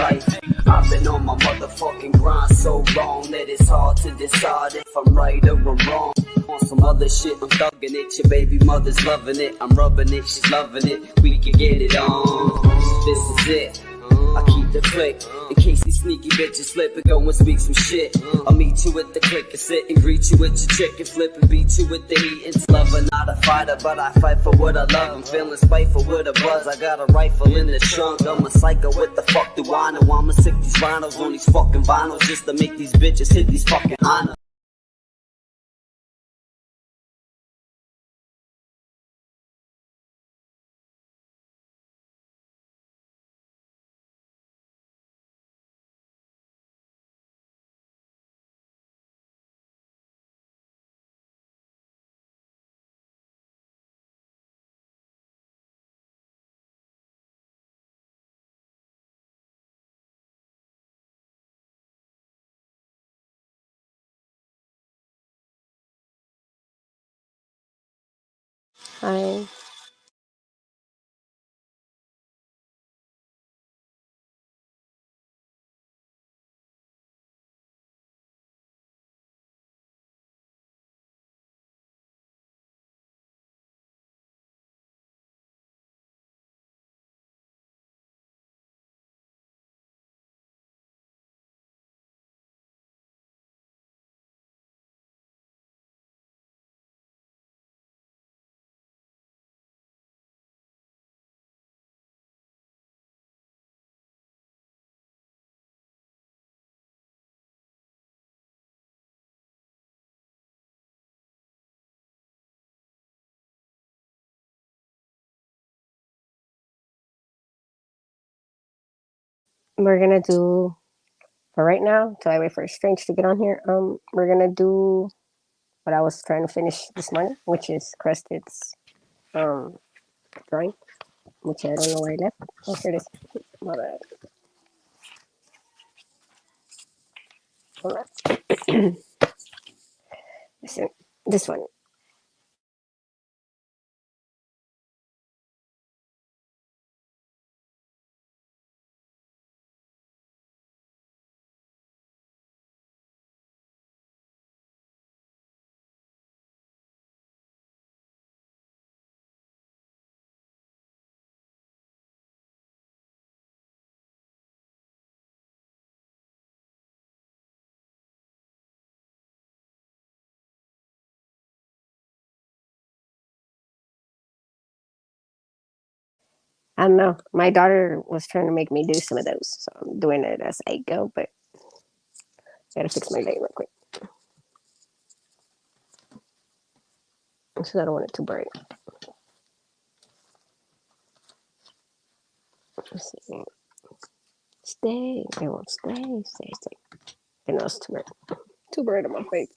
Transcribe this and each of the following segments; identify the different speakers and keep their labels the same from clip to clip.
Speaker 1: life. I've been on my motherfucking grind so long that it's hard to decide if I'm right or I'm wrong. On some other shit, I'm thugging it. Your baby mother's loving it. I'm rubbing it, she's loving it. We can get it on. This is it. I keep the click in case these sneaky bitches slip and go and speak some shit. I'll meet you at the click and sit and greet you with your chicken flip and beat you with the heat. It's lover, not a fighter, but I fight for what I love. I'm feeling spiteful with a buzz. I got a rifle in the trunk. I'm a psycho. What the fuck do I know? I'ma sick these rhinos on these fucking vinyls just to make these bitches hit these fucking honors.
Speaker 2: Hi. We're gonna do for right now, till I wait for Strange to get on here. We're gonna do what I was trying to finish this morning, which is Crested's drawing, which I don't know where I left. Oh, here it is. My bad. Hold on. This one. I don't know. My daughter was trying to make me do some of those, so I'm doing it as I go. But I gotta fix my light real quick because I don't want it too bright. Let's see. Stay. It won't stay. Stay. Stay. I know it's too bright. Too bright on my face.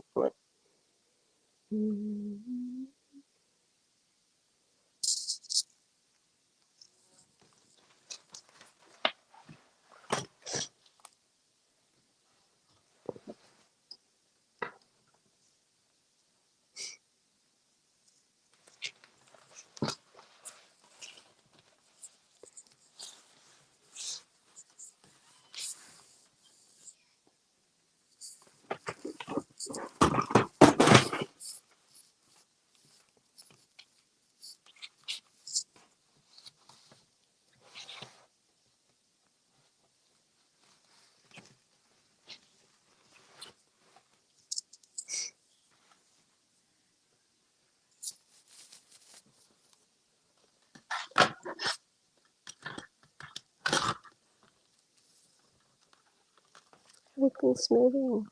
Speaker 2: Everything's moving.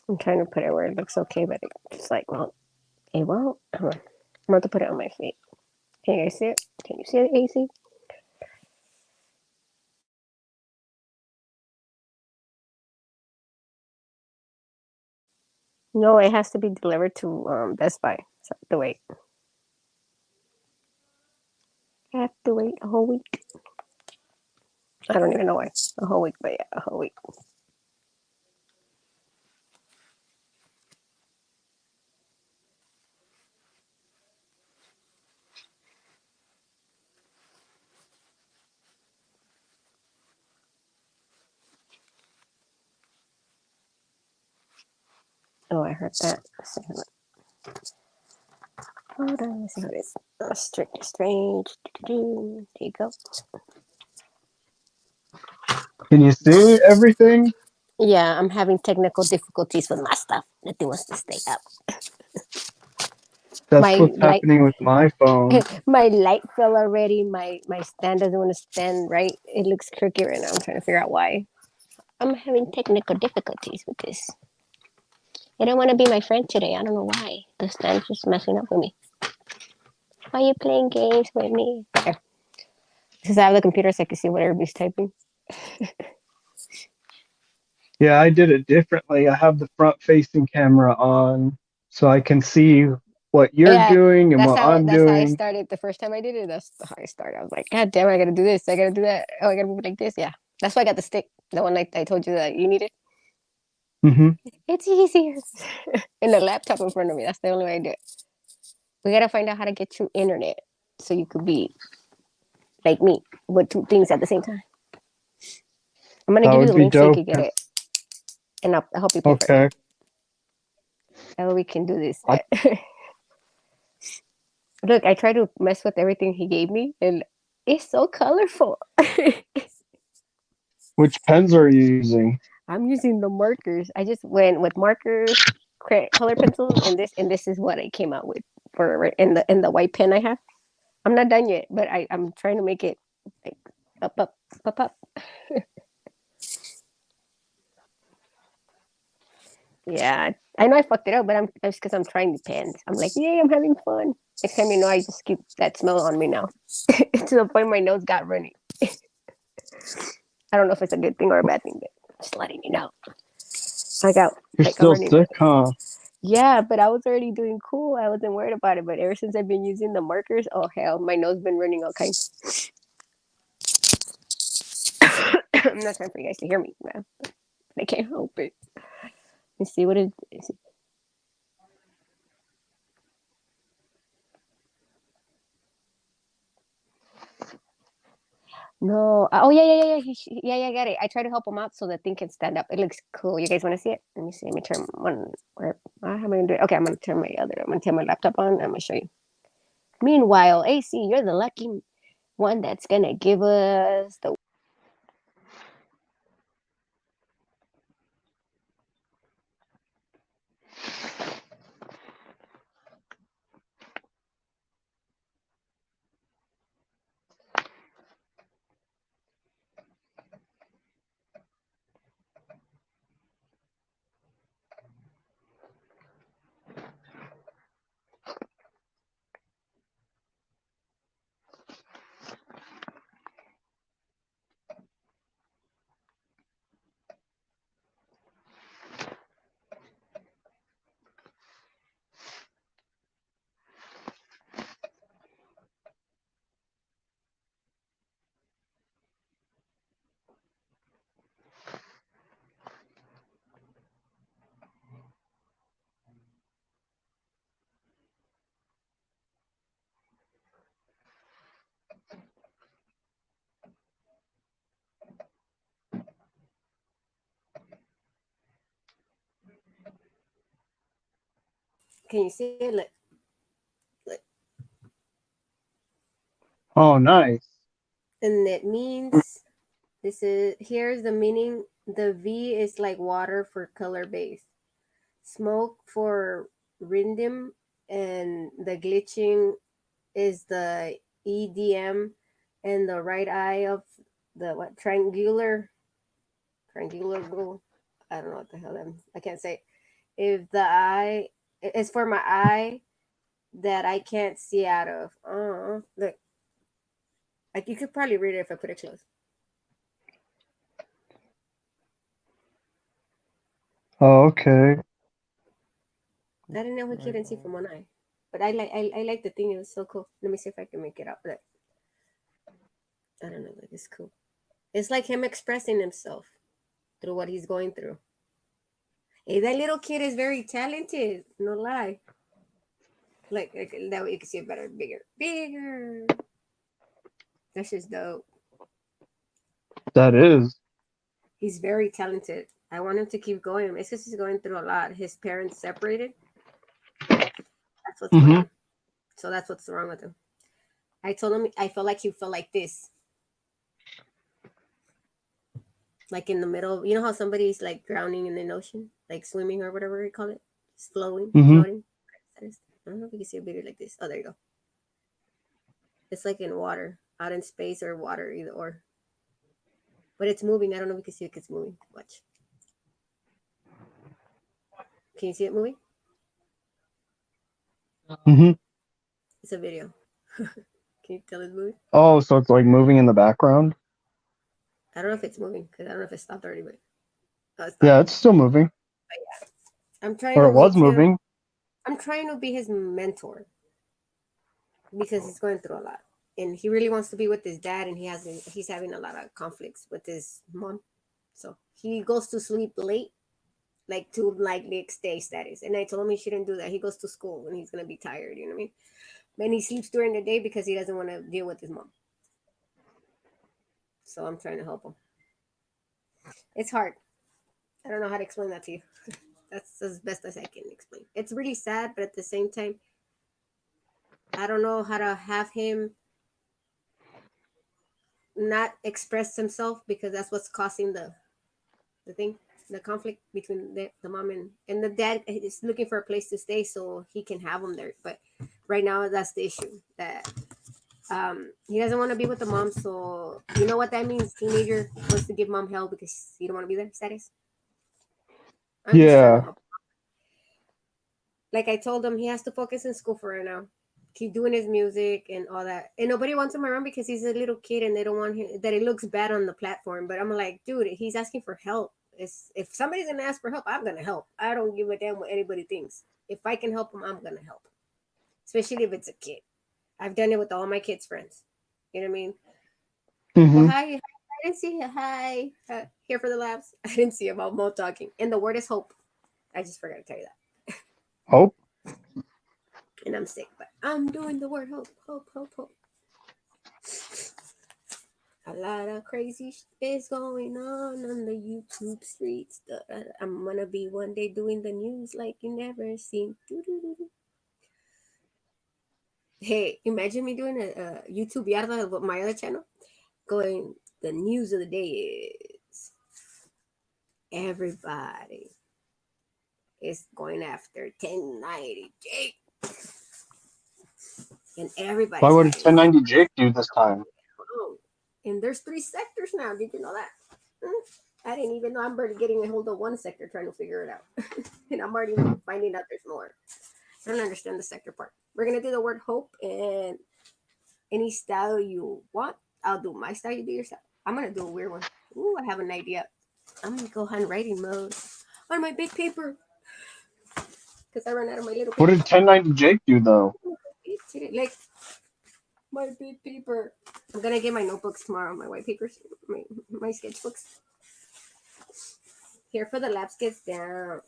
Speaker 2: I'm trying to put it where it looks okay, but it's like, well, it won't. Hold on. I'm about to put it on my feet. Can you guys see it? Can you see it, AC? No, it has to be delivered to Best Buy. So I have to wait. I have to wait a whole week. I don't even know why. A whole week, but yeah, a whole week. Oh, I heard that. Hold on, let's see how it is. Strict Strange. There you go.
Speaker 3: Can you see everything?
Speaker 2: Yeah, I'm having technical difficulties with my stuff. Nothing wants to stay up.
Speaker 3: That's
Speaker 2: My
Speaker 3: what's
Speaker 2: light,
Speaker 3: happening with my phone.
Speaker 2: my light fell already. My stand doesn't want to stand right. It looks crooked right now. I'm trying to figure out why. I'm having technical difficulties with this. They don't want to be my friend today. I don't know why. The stand's just messing up with me. Why are you playing games with me? Okay. Since I have the computer, so I can see what everybody's typing.
Speaker 3: Yeah, I did it differently. I have the front facing camera on so I can see what you're
Speaker 2: Yeah,
Speaker 3: doing and what I'm
Speaker 2: that's how I
Speaker 3: doing.
Speaker 2: started the first time I did it. That's how I started. I was like, God damn, I gotta do this. I gotta do that. Oh, I gotta move it like this. Yeah, that's why I got the stick. The one I told you that you needed.
Speaker 3: Hmm.
Speaker 2: It's easier. And the laptop in front of me. That's the only way I do it. We gotta find out how to get you internet so you could be like me with two things at the same time. I'm gonna
Speaker 3: That
Speaker 2: give you
Speaker 3: would
Speaker 2: the
Speaker 3: be
Speaker 2: link so you
Speaker 3: dope.
Speaker 2: can get it, and I'll help you pay for it.
Speaker 3: Okay.
Speaker 2: That way we can do this.
Speaker 3: I,
Speaker 2: Look, I tried to mess with everything he gave me, and it's so colorful.
Speaker 3: which pens are you using?
Speaker 2: I'm using the markers. I just went with markers, color pencils, and this is what I came out with for in the white pen I have. I'm not done yet, but I'm trying to make it like up, up. Yeah, I know I fucked it up, but it's because I'm trying the pens. I'm like, yay, I'm having fun. Next time you know, I just keep that smell on me now to the point my nose got runny. I don't know if it's a good thing or a bad thing, but just letting you know. I got
Speaker 3: You're
Speaker 2: like
Speaker 3: still
Speaker 2: already.
Speaker 3: sick, huh?
Speaker 2: Yeah, but I was already doing cool. I wasn't worried about it. But ever since I've been using the markers, oh hell, my nose been running all kinds. I'm not trying for you guys to hear me, man. I can't help it. Let's see what it is. No. Oh yeah. I got it. I try to help him out so the thing can stand up. It looks cool. You guys want to see it? Let me see. Let me turn one. Where? How am I gonna do it? Okay, I'm gonna turn my other. I'm gonna turn my laptop on. I'm gonna show you. Meanwhile, AC, you're the lucky one that's gonna give us the. Can you see it? Look.
Speaker 3: Oh, nice.
Speaker 2: And it means this is here's the meaning. The V is like water for color base, smoke for rhythm, and the glitching is the EDM, and the right eye of the what triangular goal. I don't know what the hell I can't say. If the eye is for my eye that I can't see out of. Look, like you could probably read it if I put it close.
Speaker 3: Oh, okay.
Speaker 2: I didn't know he couldn't see from one eye, but I like the thing. It was so cool. Let me see if I can make it out. Look, I don't know. Like it's cool. It's like him expressing himself through what he's going through. Hey, that little kid is very talented. No lie. Like that way you can see it better, bigger, bigger. That's just dope.
Speaker 3: That is.
Speaker 2: He's very talented. I want him to keep going. It's because he's going through a lot. His parents separated. That's what's going
Speaker 3: Mm-hmm.
Speaker 2: on. So that's what's wrong with him. I told him I felt like he felt like this. Like in the middle. You know how somebody's like drowning in the ocean? Like swimming or whatever you call it? Just flowing,
Speaker 3: Mm-hmm.
Speaker 2: floating. I don't know if you can see a video like this. Oh, there you go. It's like in water, out in space or water, either or. But it's moving. I don't know if you can see it's moving. Watch. Can you see it moving?
Speaker 3: Mm-hmm.
Speaker 2: It's a video. Can you tell it's moving?
Speaker 3: Oh, so it's like moving in the background?
Speaker 2: I don't know if it's moving because I don't know if it stopped already, but it
Speaker 3: Yeah,
Speaker 2: stopped.
Speaker 3: it's still moving.
Speaker 2: I'm trying
Speaker 3: Or
Speaker 2: to
Speaker 3: it was
Speaker 2: make him.
Speaker 3: moving.
Speaker 2: I'm trying to be his mentor because he's going through a lot, and he really wants to be with his dad, and he's having a lot of conflicts with his mom. So he goes to sleep late, like to like next day status. And I told him he shouldn't do that. He goes to school and he's gonna be tired. You know what I mean? Then he sleeps during the day because he doesn't want to deal with his mom. So I'm trying to help him. It's hard. I don't know how to explain that to you. That's as best as I can explain. It's really sad, but at the same time, I don't know how to have him not express himself because that's what's causing the thing, the conflict between the mom and the dad is looking for a place to stay so he can have him there. But right now, that's the issue that he doesn't want to be with the mom. So you know what that means? Teenager wants to give mom hell because you don't want to be there. Status. I'm just trying to
Speaker 3: Yeah.
Speaker 2: help. Like I told him, he has to focus in school for right now. Keep doing his music and all that. And nobody wants him around because he's a little kid and they don't want him that it looks bad on the platform. But I'm like, dude, he's asking for help. If somebody's gonna ask for help, I'm gonna help. I don't give a damn what anybody thinks. If I can help him, I'm gonna help. Especially if it's a kid. I've done it with all my kids' friends. You know what I mean? Oh,
Speaker 3: Mm-hmm.
Speaker 2: hi. I didn't see you. Hi. Here for the labs. I didn't see about Mo talking. And the word is hope. I just forgot to tell you that.
Speaker 3: Oh.
Speaker 2: And I'm sick, but I'm doing the word hope, hope, hope, hope. A lot of crazy is going on the YouTube streets. I'm gonna be one day doing the news like you never seen. Doo-doo-doo-doo. Hey, imagine me doing a YouTube yarda with my other channel, going the news of the day is everybody is going after 1090 Jake, and
Speaker 3: Why
Speaker 2: everybody's
Speaker 3: would
Speaker 2: fighting.
Speaker 3: 1090 Jake do this time?
Speaker 2: Oh, and there's 3 sectors now. Did you know that? I didn't even know. I'm already getting a hold of one sector trying to figure it out. And I'm already finding out there's more. I don't understand the sector part. We're going to do the word hope and any style you want. I'll do my style, you do your style. I'm going to do a weird one. Ooh, I have an idea. I'm going to go handwriting mode on my big paper because I ran out of my little
Speaker 3: What
Speaker 2: paper.
Speaker 3: did 1090 Jake do though?
Speaker 2: Like my big paper. I'm going to get my notebooks tomorrow, my white papers, my sketchbooks. Here for the labs gets down.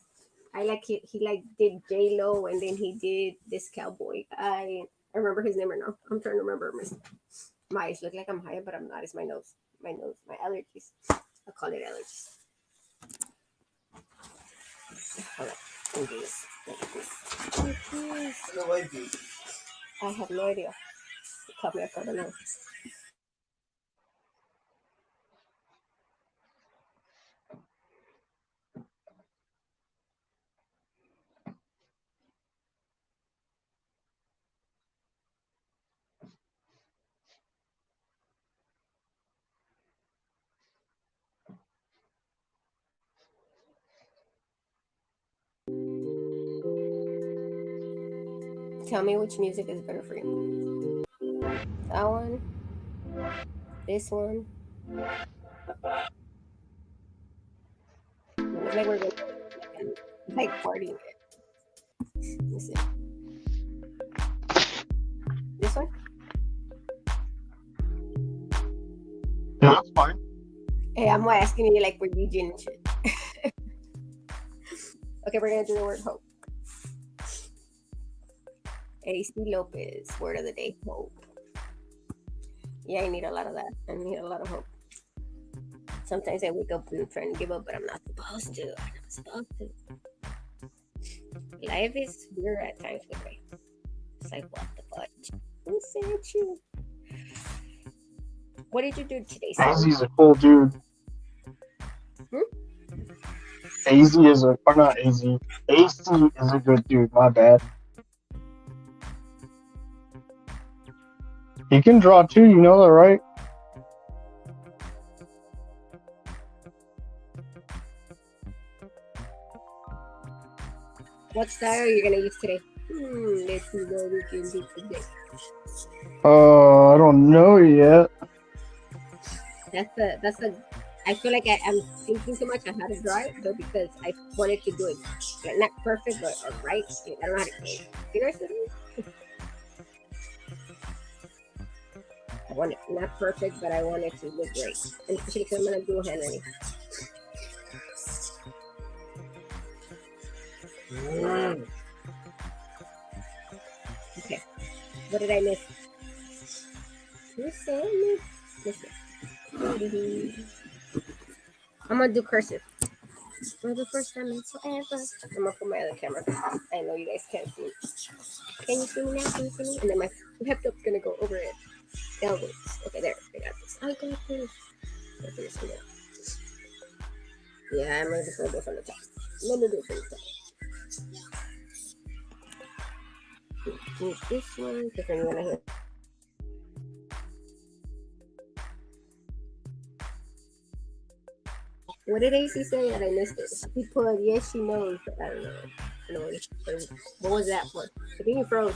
Speaker 2: I like he like did J Lo and then he did this cowboy. I remember his name or no. I'm trying to remember my eyes look like I'm high, but I'm not. It's my nose. My nose. My allergies. I'll call it allergies. Hold on. Let me do this. Like this. I have no idea. It caught me off guard. I don't know. Tell me which music is better for you. That one? This one? It's like we're gonna it's like partying. Let me see. This one?
Speaker 3: Yeah, that's fine.
Speaker 2: Hey, I'm asking you like for DJ and shit. Okay, we're gonna do the word hope. AC Lopez, word of the day, hope. Yeah, I need a lot of that. I need a lot of hope. Sometimes I wake up and trying to give up, but I'm not supposed to. I'm not supposed to. Life is weird at times with me. It's like, what the fudge? Who sent you? What did you do today, Sam?
Speaker 3: AZ's a cool dude. AZ is a, or not AZ. AC is a good dude, my bad. He can draw too, you know that, right?
Speaker 2: What style are you gonna use today? Let's see what we can do today.
Speaker 3: I don't know yet.
Speaker 2: That's the. I feel like I'm thinking too much on how to draw it, but because I wanted to do it, like, not perfect, but right. Like, I don't know how to explain it. You know what I mean? I want it not perfect, but I want it to look great. And especially because I'm gonna do handwriting. Okay. What did I miss? Who said me? I'm gonna do cursive. For the first time in forever. I'm gonna put my other camera. I know you guys can't see me. Can you see me now? Can you see me? And then my laptop's gonna go over it. Elbows. Okay, there. I got this. I got this. Let's finish it now. Yeah, I'm ready to go from the top. Let me do it from the top. Move this one, because then you're gonna hear. What did AC say that I missed it? He put, yes, she knows. I don't know. I don't know what was that for? I think you froze.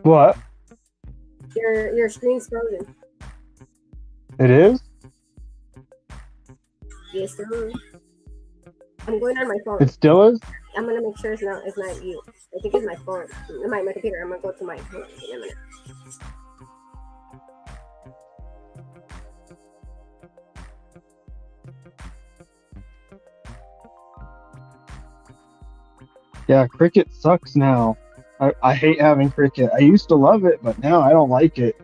Speaker 3: What?
Speaker 2: Your screen's frozen.
Speaker 3: It is?
Speaker 2: Yes, sir. I'm going on my phone.
Speaker 3: It still is?
Speaker 2: I'm gonna make sure it's not you. I think it's my phone. My computer. I'm gonna go to my phone in a minute.
Speaker 3: Yeah, Cricket sucks now. I hate having Cricket. I used to love it, but now I don't like it.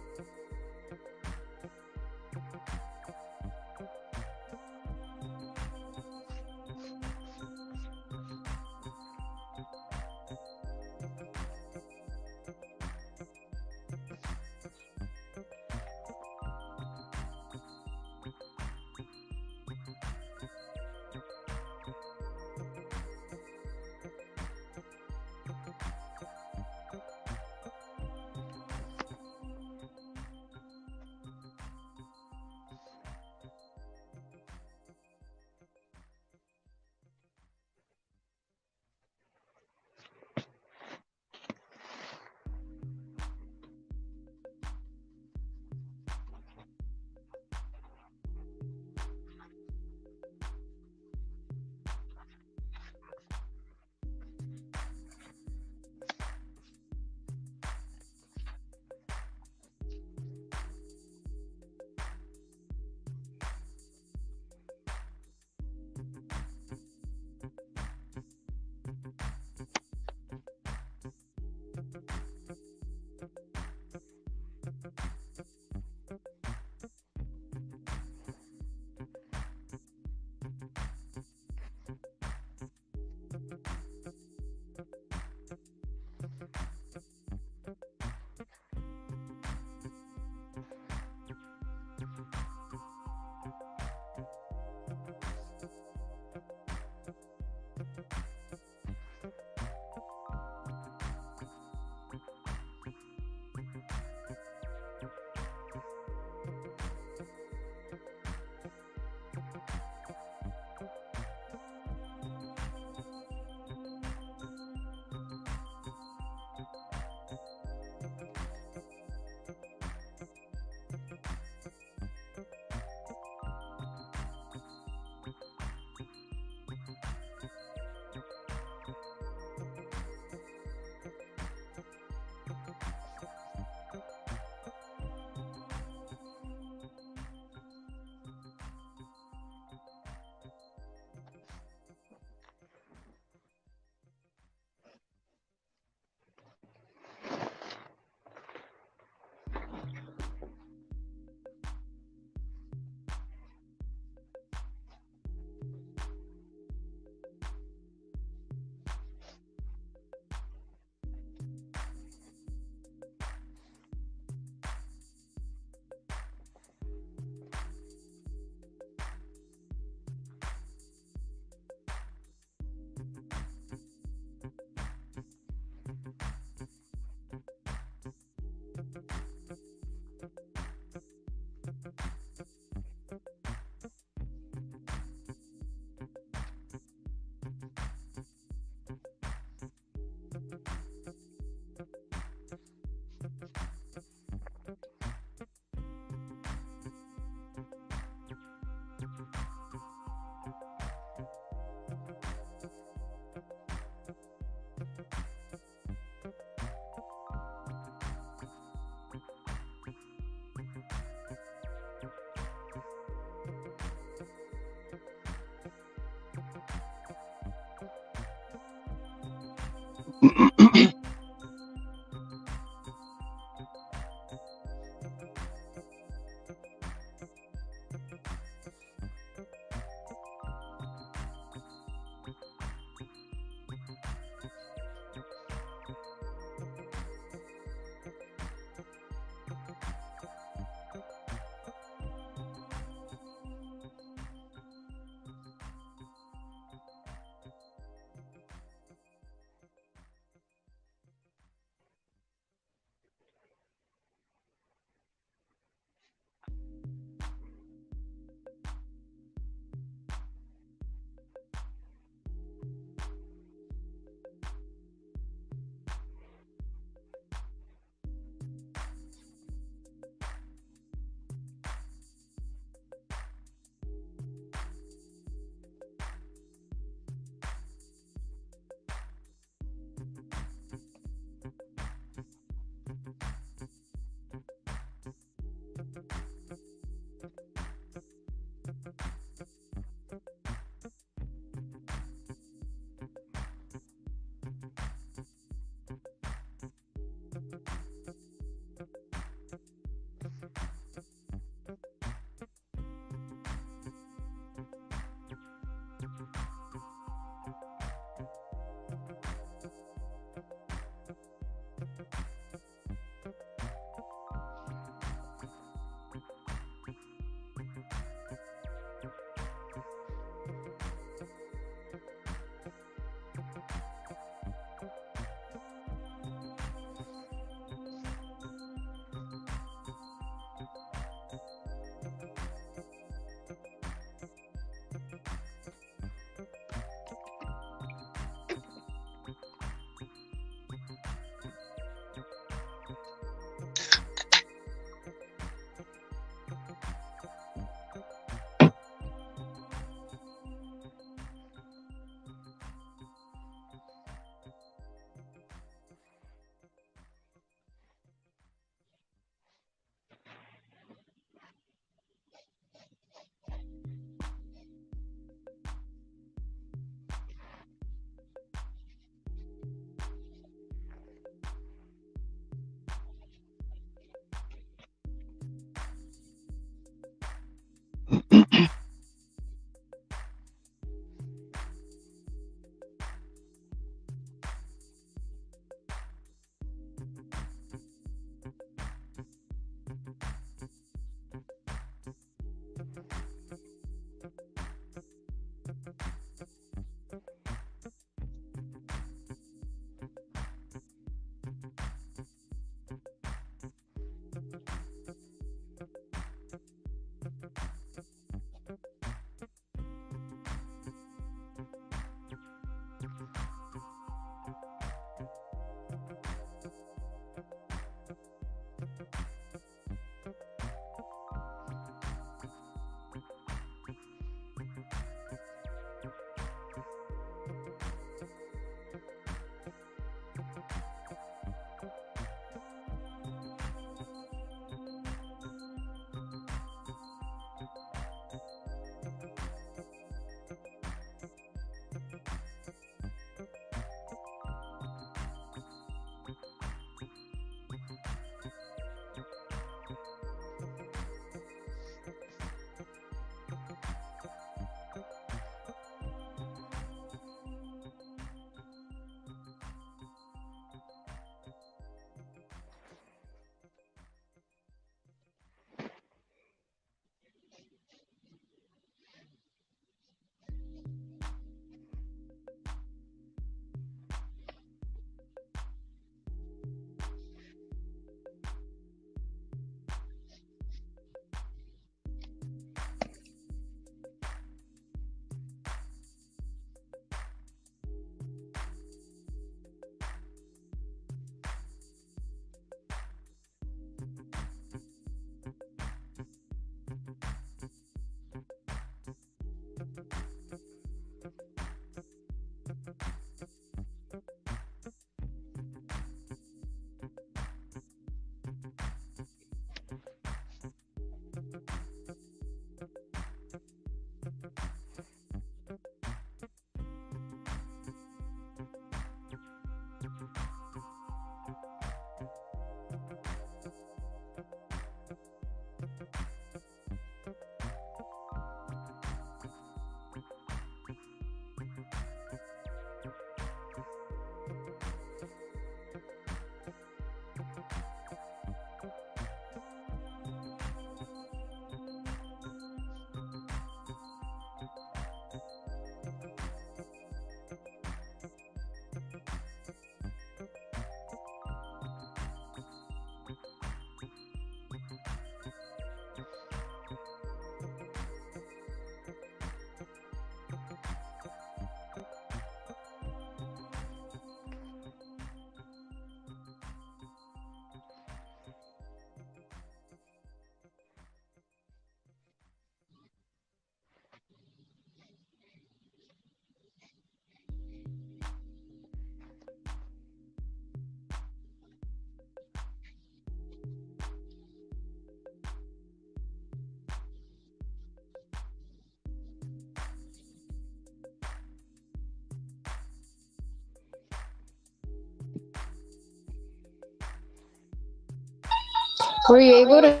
Speaker 2: Were you able to?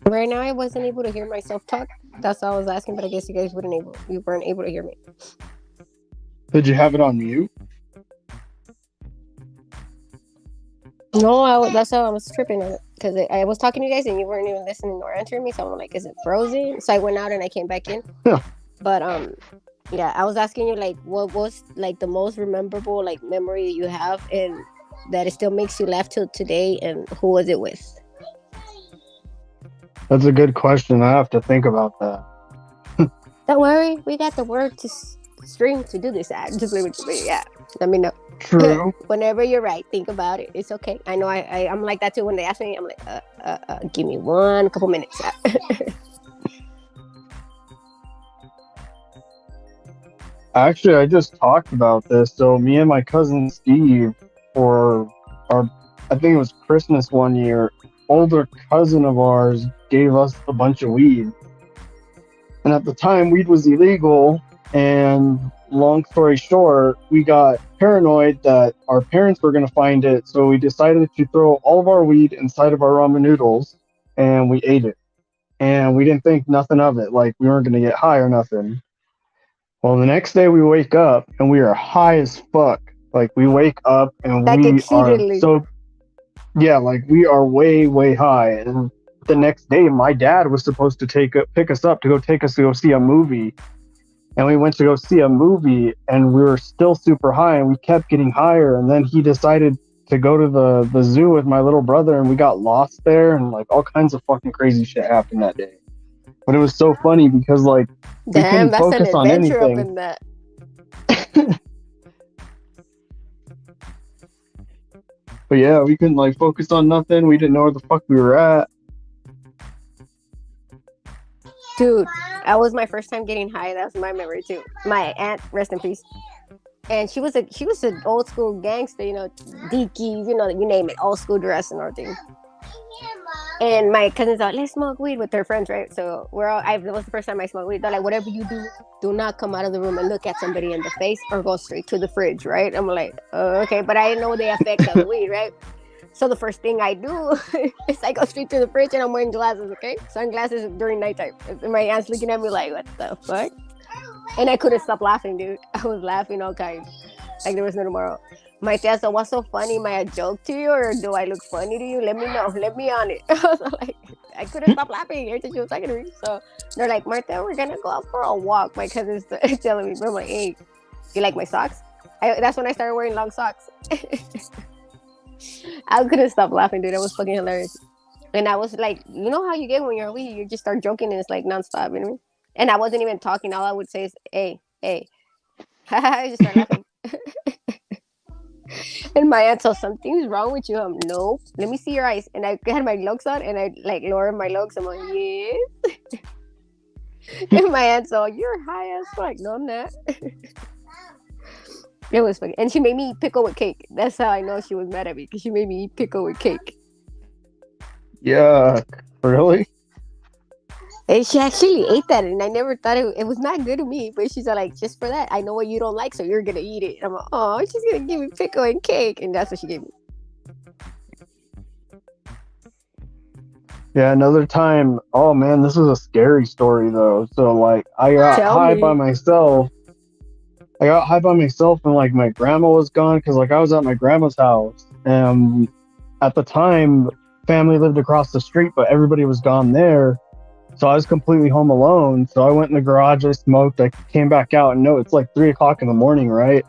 Speaker 2: Right now, I wasn't able to hear myself talk. That's all I was asking, but I guess you guys you weren't able to hear me.
Speaker 3: Did you have it on mute?
Speaker 2: No, that's how I was tripping on it because I was talking to you guys and you weren't even listening or answering me. So I'm like, is it frozen? So I went out and I came back in.
Speaker 3: Yeah.
Speaker 2: But yeah, I was asking you like, what was like the most memorable like memory you have and that it still makes you laugh till today, and who was it with?
Speaker 3: That's a good question. I have to think about that.
Speaker 2: Don't worry, we got the word to stream to do this. Just leave it to me. Yeah, let me know.
Speaker 3: True.
Speaker 2: Whenever you're right, think about it. It's okay. I know I'm like that too. When they ask me, I'm like, give me a couple minutes.
Speaker 3: Actually, I just talked about this. So me and my cousin Steve, for our, I think it was Christmas one year, older cousin of ours gave us a bunch of weed. And at the time, weed was illegal. And long story short, we got paranoid that our parents were going to find it. So we decided to throw all of our weed inside of our ramen noodles and we ate it. And we didn't think nothing of it. Like we weren't going to get high or nothing. Well, the next day we wake up and we are high as fuck. Like we wake up and
Speaker 2: like
Speaker 3: we are
Speaker 2: exceedingly.
Speaker 3: so, yeah, like we are way, way high. And the next day, my dad was supposed to pick us up to go see a movie. And we went to go see a movie and we were still super high and we kept getting higher. And then he decided to go to the zoo with my little brother and we got lost there and like all kinds of fucking crazy shit happened that day. But it was so funny because like we
Speaker 2: Damn,
Speaker 3: couldn't
Speaker 2: that's an
Speaker 3: focus on
Speaker 2: adventure up
Speaker 3: anything.
Speaker 2: in that.
Speaker 3: But yeah, we couldn't like focus on nothing. We didn't know where the fuck we were at.
Speaker 2: Dude, that was my first time getting high. That was my memory too. My aunt, rest in peace. And she was an old school gangster, you know, Dickies, you know, you name it, old school dress and everything. And my cousins are like, let's smoke weed with their friends, right? So that was the first time I smoked weed. They're like, whatever you do not come out of the room and look at somebody in the face or go straight to the fridge, right? I'm like, okay, but I didn't know the effect of the weed, right? So the first thing I do is I go straight to the fridge and I'm wearing glasses, okay? Sunglasses during nighttime. And my aunt's looking at me like, what the fuck? And I couldn't stop laughing, dude. I was laughing all kinds. Like there was no tomorrow. My dad said, what's so funny? Am I a joke to you or do I look funny to you? Let me know. Let me on it. I was like, I couldn't stop laughing every time she was talking to me. So they're like, Martha, we're going to go out for a walk. My cousin's telling me, I'm like, hey, you like my socks? That's when I started wearing long socks. I couldn't stop laughing, dude. That was fucking hilarious. And I was like, you know how you get when you're weed? You just start joking and it's like nonstop, you know what I mean? And I wasn't even talking. All I would say is, hey. I just start laughing. And my aunt said, something's wrong with you. I'm no. Let me see your eyes. And I had my lugs on and I like lowered my lugs. I'm like, yes. And my aunt said, you're high as fuck. No, I'm not. It was funny. And she made me eat pickle with cake. That's how I know she was mad at me, because she made me eat pickle with cake.
Speaker 3: Yeah, really?
Speaker 2: And she actually ate that, and I never thought it was not good to me. But she's like, just for that, I know what you don't like, so you're gonna eat it. And I'm like, oh, she's gonna give me pickle and cake, and that's what she gave me.
Speaker 3: Yeah, another time. Oh man, this is a scary story though. So like, I got high by myself. And like my grandma was gone because like I was at my grandma's house, and at the time, family lived across the street, but everybody was gone there. So I was completely home alone. So I went in the garage, I smoked, I came back out, and no, it's like 3 o'clock in the morning, right?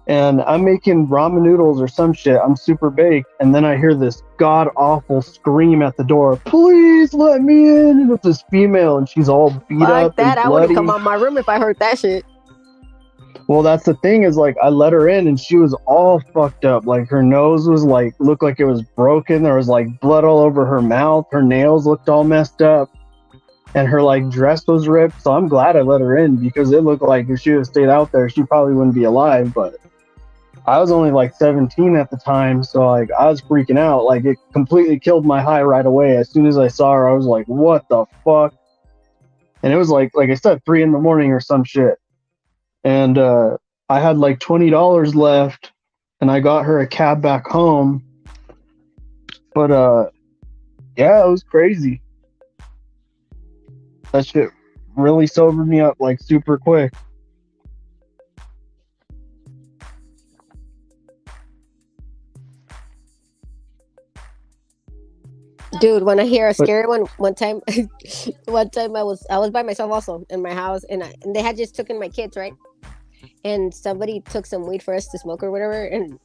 Speaker 3: And I'm making ramen noodles or some shit. I'm super baked. And then I hear this god awful scream at the door. Please let me in. And it's this female and she's all beat up
Speaker 2: that.
Speaker 3: and
Speaker 2: I
Speaker 3: bloody.
Speaker 2: wouldn't come out my room if I heard that shit.
Speaker 3: Well, that's the thing is like I let her in and she was all fucked up. Like her nose was like, looked like it was broken. There was like blood all over her mouth. Her nails looked all messed up. And her like dress was ripped. So I'm glad I let her in because it looked like if she had stayed out there, she probably wouldn't be alive. But I was only like 17 at the time. So like I was freaking out. Like it completely killed my high right away. As soon as I saw her, I was like, what the fuck? And it was like I said, 3 a.m. or some shit. And I had like $20 left and I got her a cab back home. But yeah, it was crazy. That shit really sobered me up like super quick.
Speaker 2: Dude, when I hear a
Speaker 3: But
Speaker 2: scary one time, one time I was by myself also in my house, and they had just taken my kids, right? And somebody took some weed for us to smoke or whatever, and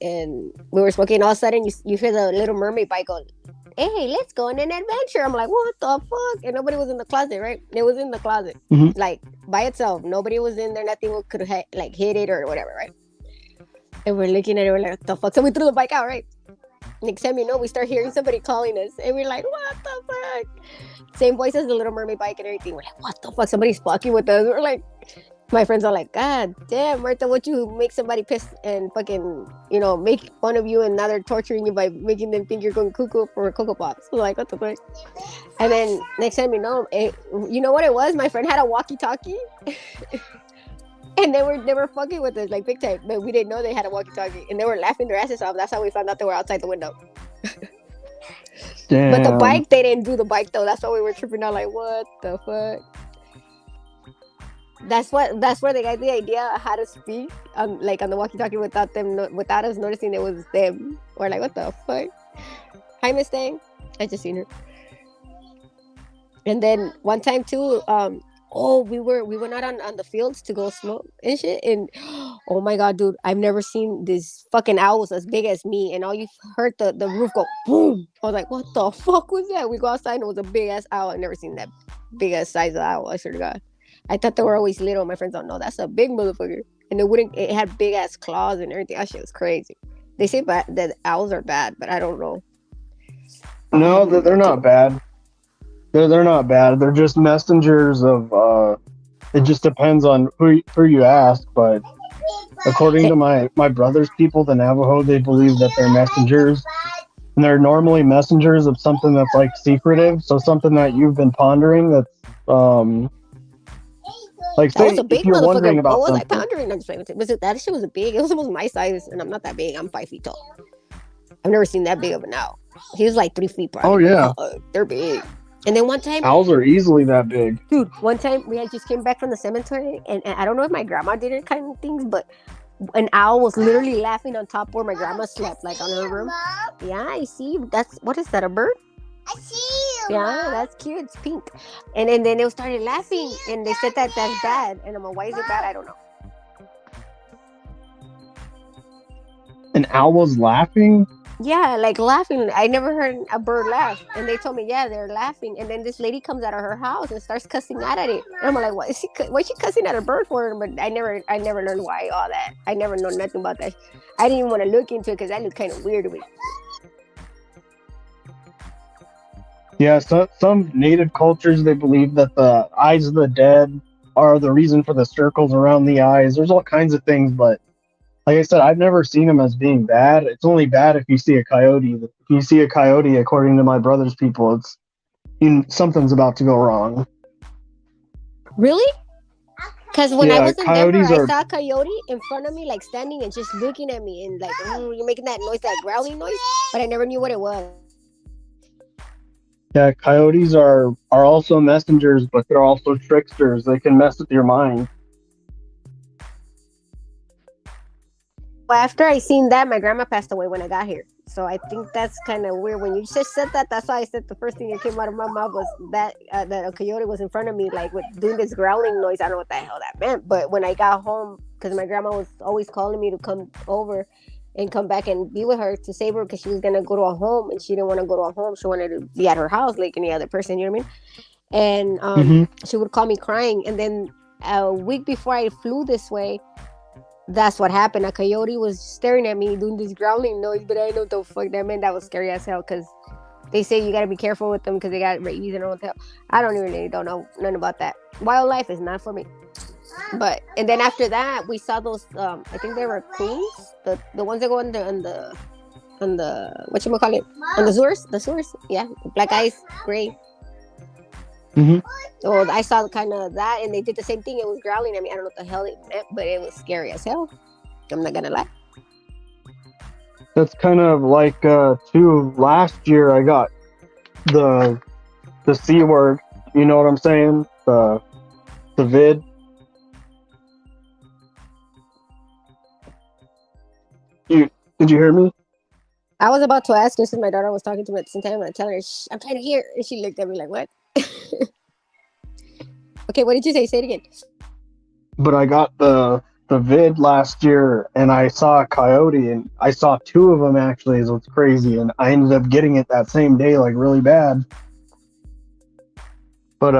Speaker 2: we were smoking. All of a sudden, you hear the Little Mermaid bike going, "Hey, let's go on an adventure." I'm like, "What the fuck?" And nobody was in the closet, right? It was in the closet,
Speaker 3: Mhm.
Speaker 2: like by itself. Nobody was in there. Nothing could have like hit it or whatever, right? And we're looking at it. We're like, "What the fuck?" So we threw the bike out, right? Next time you know, we start hearing somebody calling us, and we're like, "What the fuck?" Same voice as the Little Mermaid bike and everything. We're like, "What the fuck?" Somebody's fucking with us. We're like, my friends are like, "God damn, Martha, what you make somebody pissed and fucking, make fun of you, and now they're torturing you by making them think you're going cuckoo for Cocoa Pops." We're like, "What the fuck?" And then next time you know what it was? My friend had a walkie-talkie. And they were fucking with us like big time, but we didn't know they had a walkie-talkie, and they were laughing their asses off. That's how we found out they were outside the window. But the
Speaker 3: damn.
Speaker 2: bike, they didn't do the bike though. That's why we were tripping out. Like, what the fuck? That's where they got the idea of how to speak, like on the walkie-talkie without us noticing it was them. We're like, what the fuck? Hi, Miss Dang. I just seen her. And then one time too, we went out on the fields to go smoke and shit, and oh my god, dude, I've never seen these fucking owls as big as me, and all you heard the roof go boom. I was like, what the fuck was that? We go outside and it was a big ass owl. I've never seen that big ass size of owl, I swear to God. I thought they were always little. My friends don't know that's a big motherfucker, and it had big ass claws and everything. That shit was crazy. They say that owls are bad, but I don't know.
Speaker 3: No, they're not bad. They're not bad. They're just messengers of. It just depends on who you ask. But according to my brother's people, the Navajo, they believe that they're messengers, and they're normally messengers of something that's like secretive. So something that you've been pondering. That's like
Speaker 2: That was
Speaker 3: say
Speaker 2: a
Speaker 3: if
Speaker 2: big
Speaker 3: you're wondering
Speaker 2: motherfucker. What
Speaker 3: about
Speaker 2: was I
Speaker 3: something.
Speaker 2: pondering? That shit was big. It was almost my size, and I'm not that big. I'm 5 feet tall. I've never seen that big of an owl. He was like 3 feet probably.
Speaker 3: Oh yeah,
Speaker 2: They're big. And then one time,
Speaker 3: owls are easily that big.
Speaker 2: dude, we had just came back from the cemetery, and I don't know if my grandma did it kind of things, but an owl was literally laughing on top where my grandma slept, like on her room. Yeah, I see. What is that? A bird?
Speaker 4: I see you.
Speaker 2: Yeah, that's cute. It's pink. And then they started laughing, and they said that that's bad. And I'm like, why is it bad? I don't know.
Speaker 3: An owl was laughing.
Speaker 2: Yeah, like laughing. I never heard a bird laugh, and they told me, yeah, they're laughing. And then this lady comes out of her house and starts cussing out at it. And I'm like, why is she cussing at a bird for? But I never learned why all that. I never know nothing about that. I didn't even want to look into it because that looked kind of weird to me.
Speaker 3: Yeah, some native cultures, they believe that the eyes of the dead are the reason for the circles around the eyes. There's all kinds of things, but like I said, I've never seen them as being bad. It's only bad if you see a coyote. If you see a coyote, according to my brother's people, something's about to go wrong.
Speaker 2: Really? Because when I was in Denver,
Speaker 3: coyotes
Speaker 2: I saw a coyote in front of me, like standing and just looking at me, and like, you're making that noise, that growling noise, but I never knew what it was.
Speaker 3: Yeah, coyotes are also messengers, but they're also tricksters. They can mess with your mind.
Speaker 2: Well, after I seen that, my grandma passed away when I got here. So I think that's kind of weird. When you just said that, that's why I said the first thing that came out of my mouth was that a coyote was in front of me, like doing this growling noise. I don't know what the hell that meant. But when I got home, because my grandma was always calling me to come over and come back and be with her to save her, because she was going to go to a home and she didn't want to go to a home. She wanted to be at her house like any other person, you know what I mean? And she would call me crying. And then a week before I flew this way, that's what happened. A coyote was staring at me doing this growling noise, but I don't know what the fuck that meant. That was scary as hell, because they say you got to be careful with them because they got rabies and all that. I don't know nothing about that. Wildlife is not for me. But and then after that, we saw those. I think they were coons, the ones that go on the whatchamacallit, on the sewers. Yeah, black eyes, gray. So I saw kind of that, and they did the same thing. It was growling at me. I don't know what the hell it meant, but it was scary as hell. I'm not gonna lie.
Speaker 3: That's kind of like too. Last year I got the C word. You know what I'm saying? The vid. Did you hear me?
Speaker 2: I was about to ask her since my daughter was talking to me at the same time, and I tell her, Shh, I'm trying to hear. And she looked at me like, what? Okay, what did you say? Say it again.
Speaker 3: But I got the vid last year, and I saw a coyote, and I saw two of them actually. Is what's crazy, and I ended up getting it that same day, like really bad. But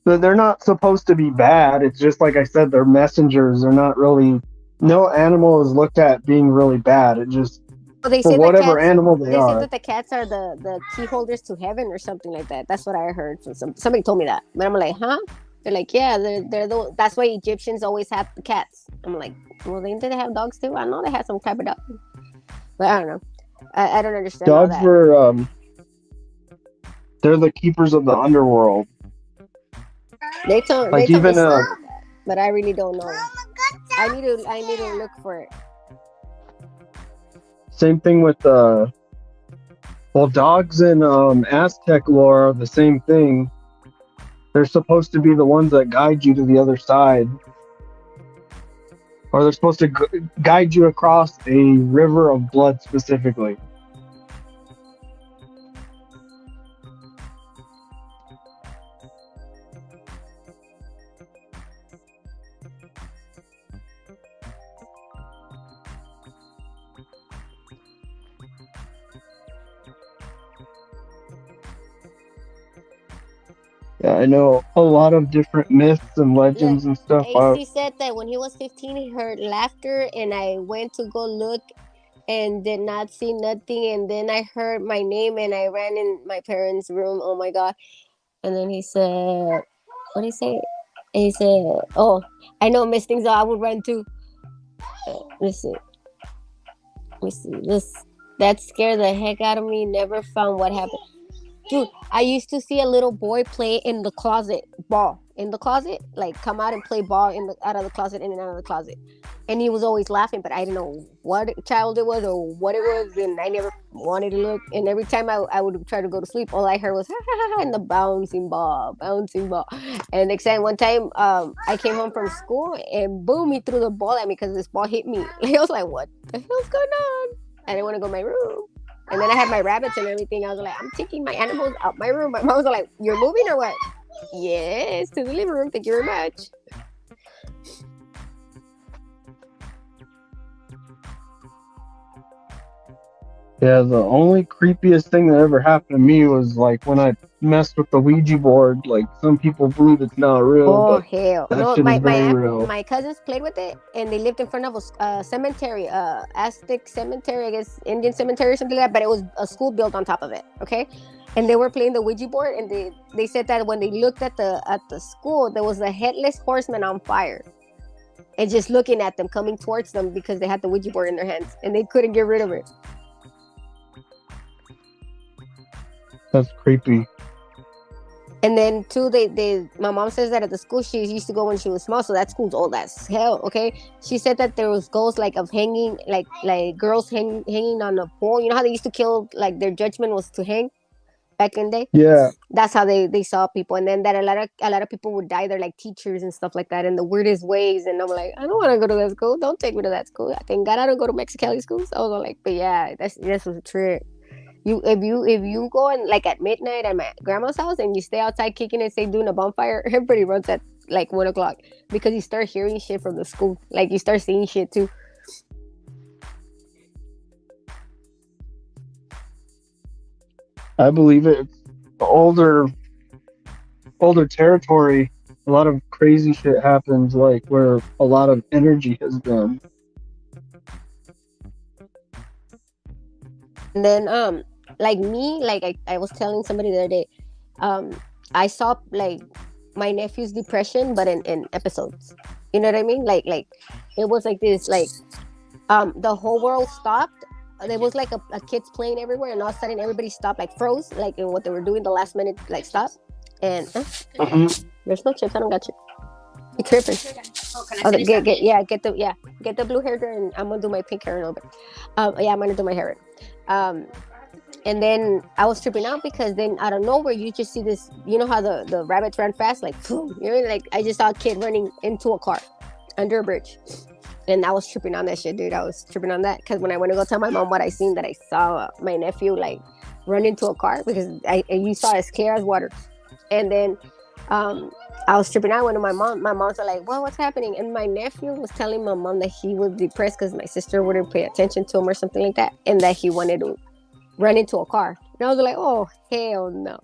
Speaker 3: they're not supposed to be bad. It's just like I said, they're messengers. They're not really. No animal is looked at being really bad. It just
Speaker 2: Well, they
Speaker 3: for
Speaker 2: say
Speaker 3: whatever
Speaker 2: cats,
Speaker 3: animal they
Speaker 2: they
Speaker 3: are.
Speaker 2: said that the cats are the key holders to heaven or something like that. That's what I heard from somebody told me that. But I'm like, huh? They're like, yeah, they're the. That's why Egyptians always have the cats. I'm like, well, didn't they have dogs too? I know they had some type of dog, but I don't know. I don't understand all
Speaker 3: Dogs
Speaker 2: that.
Speaker 3: were they're the keepers of the underworld.
Speaker 2: They told
Speaker 3: Like
Speaker 2: me
Speaker 3: even
Speaker 2: something like that, but I really don't know. I need to look for it.
Speaker 3: same thing with well, dogs in Aztec lore are the same thing. They're supposed to be the ones that guide you to the other side, or they're supposed to guide you across a river of blood specifically. Yeah, I know a lot of different myths and legends and stuff.
Speaker 2: AC said that when he was 15, he heard laughter, and I went to go look and did not see nothing. And then I heard my name, and I ran in my parents' room. Oh my god! And then he said, "What did he say?" He said, "Oh, I know Miss Things. I would run too." Let's see. This that scared the heck out of me. Never found what happened. Dude, I used to see a little boy play in the closet, ball in the closet, like come out and play ball out of the closet, in and out of the closet, and he was always laughing, but I didn't know what child it was or what it was, and I never wanted to look. And every time I would try to go to sleep, all I heard was ha ha ha, ha and the bouncing ball, And next time, one time, I came home from school and boom, he threw the ball at me because this ball hit me. Like, I was like, what the hell's going on? I didn't want to go to my room. And then I had my rabbits and everything. I was like, I'm taking my animals out my room. My mom was like, you're moving or what? Yes, to the living room. Thank you very much.
Speaker 3: Yeah, the only creepiest thing that ever happened to me was like when I messed with the Ouija board. Like some people believe it's not real, but
Speaker 2: Hell
Speaker 3: that
Speaker 2: no!
Speaker 3: shit is very real.
Speaker 2: My cousins played with it, and they lived in front of a cemetery, Aztec cemetery, I guess Indian cemetery or something like that. But it was a school built on top of it. Okay, and they were playing the Ouija board, and they said that when they looked at the school, there was a headless horseman on fire, and just looking at them, coming towards them because they had the Ouija board in their hands, and they couldn't get rid of it.
Speaker 3: That's creepy.
Speaker 2: And then too, my mom says that at the school she used to go when she was small, so that school's old as hell. Okay, she said that there was ghosts like of hanging, like girls hanging on a pole. You know how they used to kill, like their judgment was to hang back in the day.
Speaker 3: Yeah,
Speaker 2: that's how they saw people. And then that a lot of people would die there, like teachers and stuff like that, in the weirdest ways. And I'm like, I don't want to go to that school. Don't take me to that school. Thank God I don't go to Mexicali schools. I was like, but yeah, this was a trip. If you go and like at midnight at my grandma's house and you stay outside kicking and say doing a bonfire, everybody runs at like 1 o'clock because you start hearing shit from the school. Like you start seeing shit too.
Speaker 3: I believe it. It's older territory. A lot of crazy shit happens, like where a lot of energy has been.
Speaker 2: And then like me, like I was telling somebody the other day, I saw like my nephew's depression, but in episodes. You know what I mean? Like it was like this, like the whole world stopped. There was like a kids playing everywhere, and all of a sudden everybody stopped, like froze, like in what they were doing the last minute, like stop. And there's no chips. I don't got you. You tripping?
Speaker 5: Oh, can I
Speaker 2: Oh,
Speaker 5: finish that?
Speaker 2: get the blue hair done, and I'm gonna do my pink hair in a little bit. Yeah, I'm gonna do my hair. And then I was tripping out because then out of nowhere you just see this. You know how the rabbits run fast, like boom, you know, like I just saw a kid running into a car under a bridge, and I was tripping on that shit, dude. I was tripping on that because when I went to go tell my mom what I seen, that I saw my nephew like run into a car because you saw it as clear as water, and then I was tripping out when my mom's like, well, what's happening? And my nephew was telling my mom that he was depressed because my sister wouldn't pay attention to him or something like that, and that he wanted to run into a car. And I was like, oh, hell no.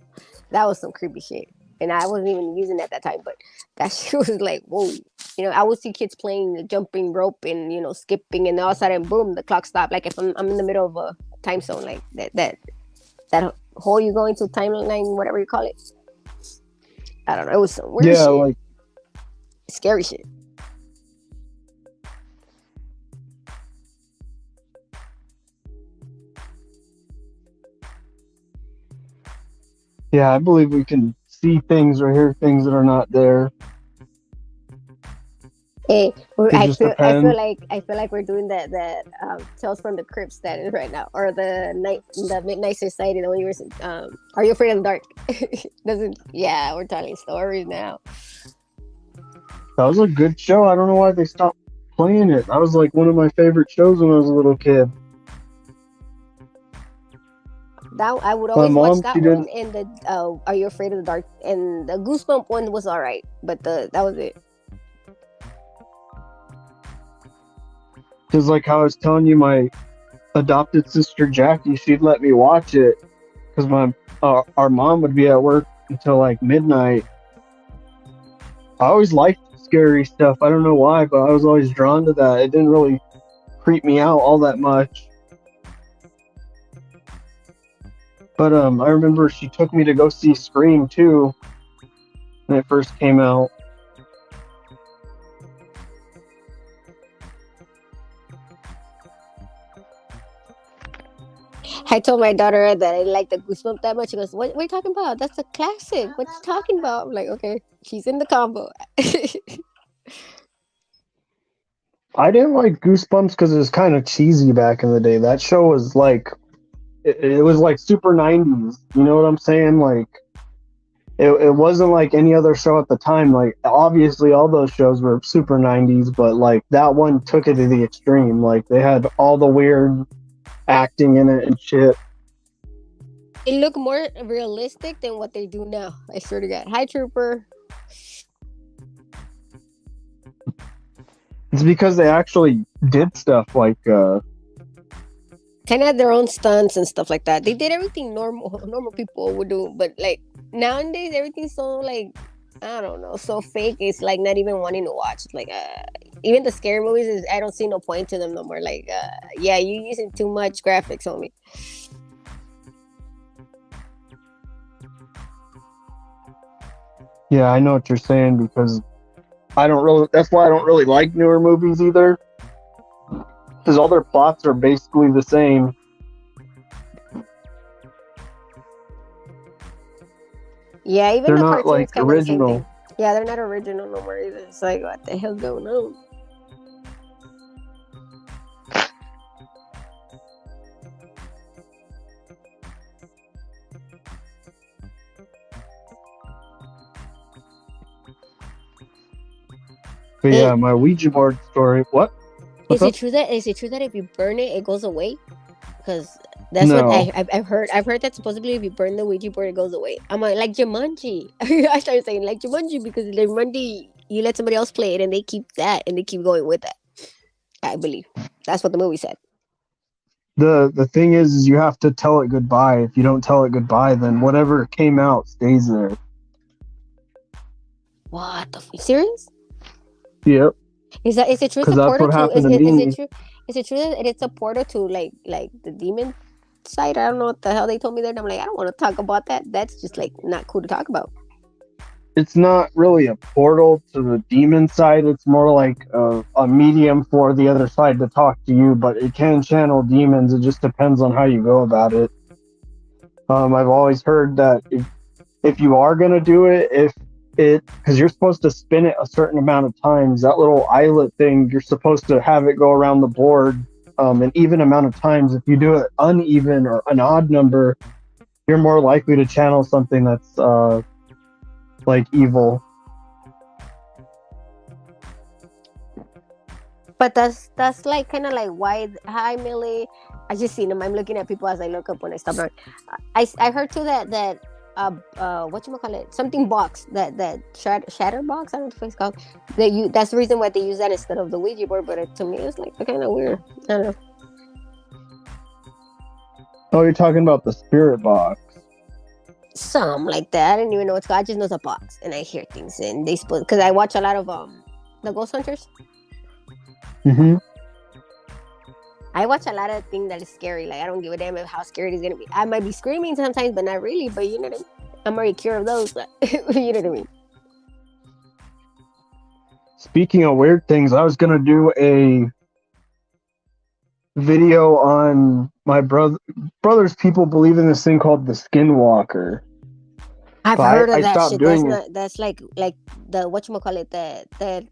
Speaker 2: That was some creepy shit. And I wasn't even using it at that time, but that shit was like, whoa. You know, I would see kids playing the jumping rope and, you know, skipping, and all of a sudden, boom, the clock stopped. Like if I'm in the middle of a time zone, like that hole you go into, timeline, whatever you call it. I don't know. It was some weird shit.
Speaker 3: Like
Speaker 2: scary shit.
Speaker 3: Yeah, I believe we can see things or hear things that are not there.
Speaker 2: Hey, I feel
Speaker 3: depends.
Speaker 2: like we're doing that Tales from the Crypt status right now, or the Midnight Society. The one you were Are You Afraid of the Dark? Yeah, we're telling stories now.
Speaker 3: That was a good show. I don't know why they stopped playing it. That was like one of my favorite shows when I was a little kid.
Speaker 2: That I would always watch that one, and the Are You Afraid of the Dark, and the Goosebump one was alright, but that was it.
Speaker 3: Because like how I was telling you, my adopted sister Jackie, she'd let me watch it because our mom would be at work until like midnight. I always liked scary stuff. I don't know why, but I was always drawn to that. It didn't really creep me out all that much. But I remember she took me to go see Scream 2 when it first came out.
Speaker 2: I told my daughter that I like the Goosebumps that much. She goes, what are you talking about? That's a classic. What you talking about? I'm like, okay, she's in the combo.
Speaker 3: I didn't like Goosebumps because it was kind of cheesy back in the day. That show was like, it was like super 90s. You know what I'm saying? Like, it wasn't like any other show at the time. Like, obviously all those shows were super 90s, but like that one took it to the extreme. Like, they had all the weird acting in it and shit.
Speaker 2: It looked more realistic than what they do now. I swear to God. Hi, Trooper.
Speaker 3: It's because they actually did stuff like
Speaker 2: kind of had their own stunts and stuff like that. They did everything normal people would do, but like nowadays everything's so like, I don't know, so fake. It's like not even wanting to watch. It's like even the scary movies, I don't see no point to them no more. Like yeah, you using too much graphics on me.
Speaker 3: Yeah, I know what you're saying, because that's why I don't really like newer movies either, because all their plots are basically the same.
Speaker 2: Yeah, even
Speaker 3: they're
Speaker 2: the
Speaker 3: not
Speaker 2: cartoons
Speaker 3: like original.
Speaker 2: Yeah, they're not original no more either. It's like, what the hell's going on?
Speaker 3: But yeah, my Ouija board story. What?
Speaker 2: Is it true that if you burn it, it goes away? Because that's what I've heard. I've heard that supposedly if you burn the Ouija board, it goes away. I'm like Jumanji. I started saying like Jumanji because Jumanji, you let somebody else play it and they keep that and they keep going with that. I believe that's what the movie said.
Speaker 3: The thing is you have to tell it goodbye. If you don't tell it goodbye, then whatever came out stays there.
Speaker 2: What the serious?
Speaker 3: Yep.
Speaker 2: Is it true?
Speaker 3: Because that's what happened to me.
Speaker 2: Is it true that it's a portal to like the demon side? I don't know what the hell they told me there. And I'm like, I don't want to talk about that. That's just like not cool to talk about.
Speaker 3: It's not really a portal to the demon side. It's more like a medium for the other side to talk to you, but it can channel demons. It just depends on how you go about it. I've always heard that if you are going to do it, if because you're supposed to spin it a certain amount of times. That little eyelet thing, you're supposed to have it go around the board an even amount of times. If you do it uneven or an odd number, you're more likely to channel something that's like evil.
Speaker 2: But that's like kind of like why. Hi, Millie. I just seen them. I'm looking at people as I look up when I stop. I heard too that what you call it, something box, that shatter box, I don't know if it's called, that's the reason why they use that instead of the Ouija board. But to me it's like kind of weird. I don't know.
Speaker 3: Oh, you're talking about the spirit box.
Speaker 2: Something like that. I didn't even know what's called. I just know it's a box and I hear things, and they supposed, because I watch a lot of the ghost hunters.
Speaker 3: Mm-hmm.
Speaker 2: I watch a lot of things that is scary. Like, I don't give a damn how scary it's gonna be. I might be screaming sometimes, but not really. But you know what I mean? I'm already cured of those. But you know what I mean?
Speaker 3: Speaking of weird things, I was gonna do a video on my brother's people believe in this thing called the skinwalker.
Speaker 2: I've
Speaker 3: But
Speaker 2: heard of
Speaker 3: I
Speaker 2: that
Speaker 3: stopped
Speaker 2: shit.
Speaker 3: doing
Speaker 2: That's
Speaker 3: it.
Speaker 2: not. That's like the whatchamacallit,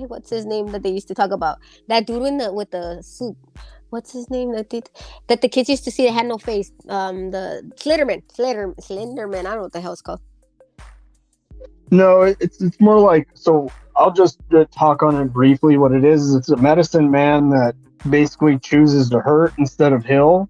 Speaker 2: what's his name that they used to talk about? That dude with the suit. What's his name? That the kids used to see that had no face. The Slenderman. I don't know what the hell it's called.
Speaker 3: No, it's more like, so I'll just talk on it briefly. What it is it's a medicine man that basically chooses to hurt instead of heal.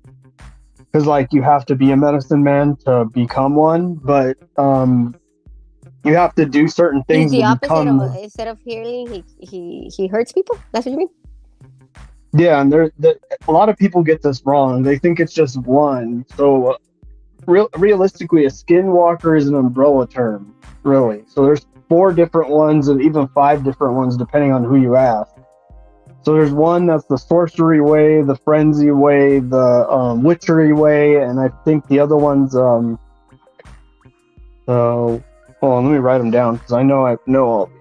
Speaker 3: Because like you have to be a medicine man to become one, but you have to do certain
Speaker 2: He's
Speaker 3: things
Speaker 2: the
Speaker 3: to
Speaker 2: opposite of
Speaker 3: become.
Speaker 2: instead of healing, he hurts people. That's what you mean?
Speaker 3: Yeah, and a lot of people get this wrong. They think it's just one. So realistically, a skinwalker is an umbrella term, really. So there's 4 different ones and even 5 different ones depending on who you ask. So there's one that's the sorcery way, the frenzy way, the witchery way, and I think the other one's hold on, let me write them down because I know all these.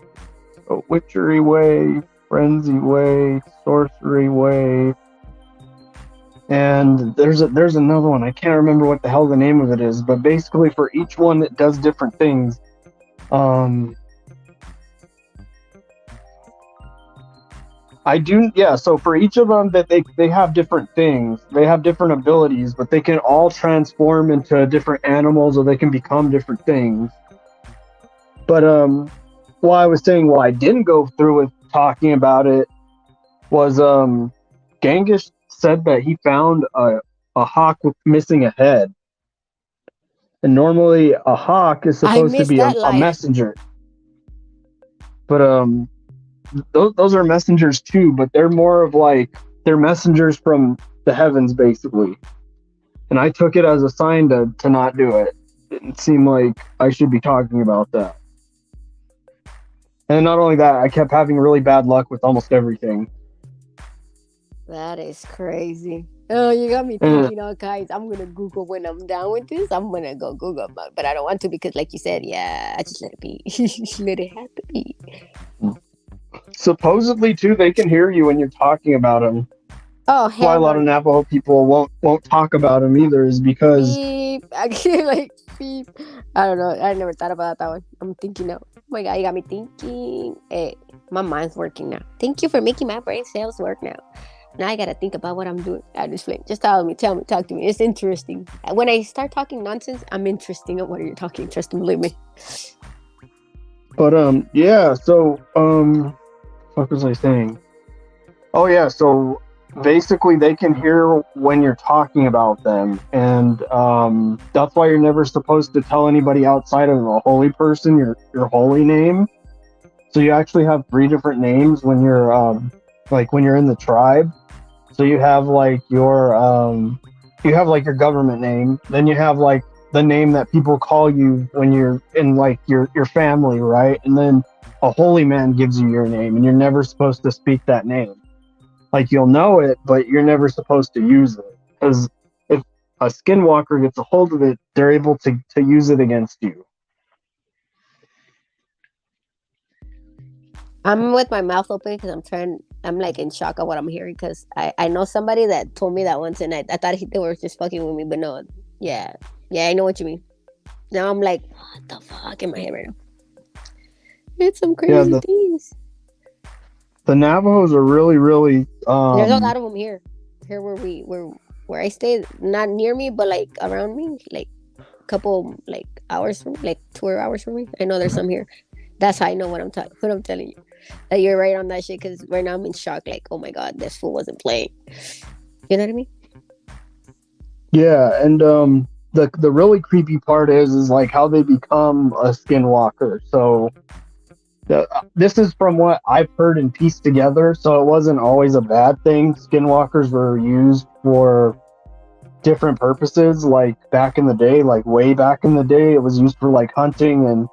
Speaker 3: So witchery way, frenzy way, sorcery way, and there's another one. I can't remember what the hell the name of it is, but basically for each one it does different things. So for each of them that they have different things. They have different abilities, but they can all transform into different animals or they can become different things. But I was saying why I didn't go through with talking about it was Genghis said that he found a hawk with missing a head. And normally a hawk is
Speaker 2: I
Speaker 3: supposed to
Speaker 2: missed
Speaker 3: be
Speaker 2: that
Speaker 3: a
Speaker 2: life.
Speaker 3: messenger. But those are messengers too, but they're more of like, they're messengers from the heavens basically. And I took it as a sign to not do it. It seemed like I should be talking about that. And not only that, I kept having really bad luck with almost everything.
Speaker 2: That is crazy. Oh, you got me thinking all kinds. I'm gonna Google when I'm done with this. I'm gonna go Google, but I don't want to because, like you said, I just let it be. Let it have to be.
Speaker 3: Supposedly, too, they can hear you when you're talking about them.
Speaker 2: Oh,
Speaker 3: That's why a lot of Navajo people won't talk about them either, is because
Speaker 2: beep. Actually, like beep. I don't know. I never thought about that one. I'm thinking now. Oh my God, you got me thinking. Hey, my mind's working now. Thank you for making my brain cells work now. Now I gotta think about what I'm doing. I just tell me, talk to me. It's interesting. When I start talking nonsense, I'm interesting at what you're talking. Trust me, believe me.
Speaker 3: But so what was I saying? Oh yeah, so basically they can hear when you're talking about them, and that's why you're never supposed to tell anybody outside of a holy person your holy name. So you actually have 3 different names when you're when you're in the tribe. So you have like your government name, then you have like the name that people call you when you're in like your family, right? And then a holy man gives you your name, and you're never supposed to speak that name. Like, you'll know it, but you're never supposed to use it, because if a skinwalker gets a hold of it, they're able to use it against you.
Speaker 2: I'm with my mouth open because I'm like in shock of what I'm hearing, because I know somebody that told me that once, and I thought they were just fucking with me, but no, yeah, I know what you mean. Now I'm like, what the fuck in my head right now? It's some
Speaker 3: Yeah,
Speaker 2: crazy things.
Speaker 3: the Navajos are really, really.
Speaker 2: There's a lot of them here. Here where I stay, not near me, but like around me, like a couple like hours from, like 2 hours from me. I know there's some here. That's how I know what I'm telling you. That you're right on that shit. Because right now I'm in shock. Like, oh my god, this fool wasn't playing. You know what I mean?
Speaker 3: Yeah, and the really creepy part is like how they become a skinwalker. So this is from what I've heard and pieced together. So it wasn't always a bad thing. Skinwalkers were used for different purposes. Like back in the day, like way back in the day, it was used for like hunting and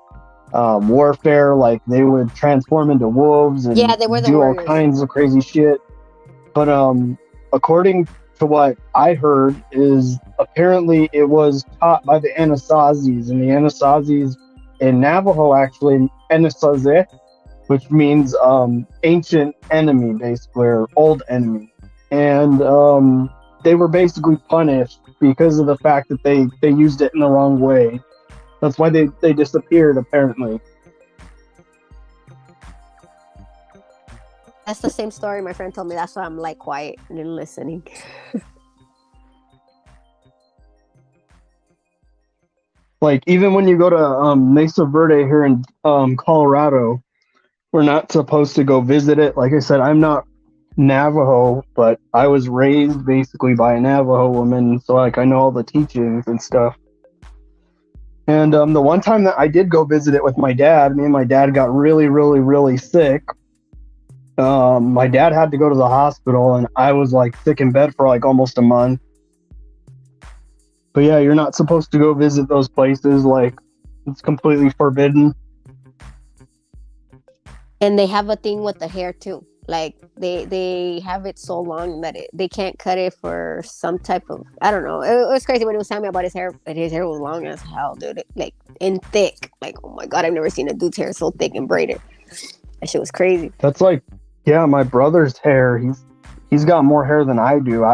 Speaker 3: warfare. Like they would transform into wolves and
Speaker 2: Yeah, they were the
Speaker 3: do all
Speaker 2: warriors.
Speaker 3: kinds of crazy shit. But according to what I heard, is apparently it was taught by the Anasazis, and the Anasazis in Navajo actually Anasazi, which means ancient enemy, basically, or old enemy, and they were basically punished because of the fact that they used it in the wrong way. That's why they disappeared, apparently.
Speaker 2: That's the same story my friend told me. That's why I'm like quiet and listening.
Speaker 3: Like even when you go to Mesa Verde here in Colorado, we're not supposed to go visit it. Like I said, I'm not Navajo, but I was raised basically by a Navajo woman, so like I know all the teachings and stuff. And the one time that I did go visit it with my dad, me and my dad got really, really, really sick. My dad had to go to the hospital, and I was like sick in bed for like almost a month. But yeah, you're not supposed to go visit those places. Like, it's completely forbidden.
Speaker 2: And they have a thing with the hair too. Like they have it so long that they can't cut it for some type of, I don't know. It was crazy when he was telling me about his hair, but his hair was long as hell, dude. Like and thick. Like, oh my god, I've never seen a dude's hair so thick and braided. That shit was crazy.
Speaker 3: That's like, yeah, my brother's hair. He's got more hair than I do.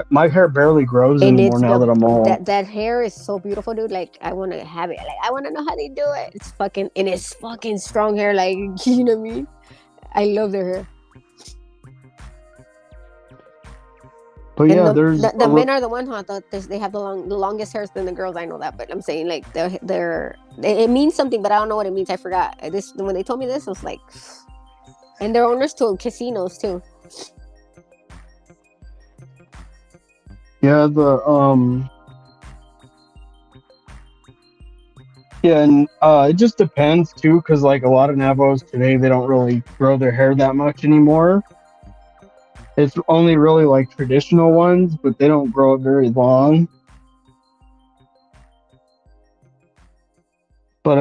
Speaker 3: My hair barely grows anymore now that I'm old.
Speaker 2: That hair is so beautiful, dude. Like I want to have it. Like I want to know how they do it. It's fucking strong hair. Like, you know what I mean? I love their hair.
Speaker 3: But
Speaker 2: and
Speaker 3: yeah,
Speaker 2: the men are the ones they have the longest hairs than the girls. I know that, but I'm saying like it means something, but I don't know what it means. I forgot. When they told me this, I was like, and they're owners to casinos too.
Speaker 3: Yeah, and it just depends too, because like a lot of Navajos today, they don't really grow their hair that much anymore. It's only really like traditional ones, but they don't grow it very long. But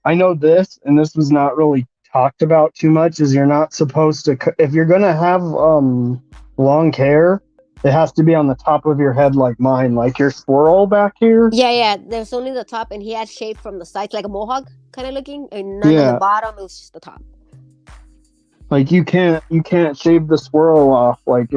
Speaker 3: I know this, and this was not really talked about too much, is you're not supposed to, if you're gonna have long hair, it has to be on the top of your head like mine, like your swirl back here.
Speaker 2: Yeah. There's only the top, and he had shaved from the sides like a mohawk kind of looking, and none of the bottom. It was just the top.
Speaker 3: Like you can't shave the swirl off. Like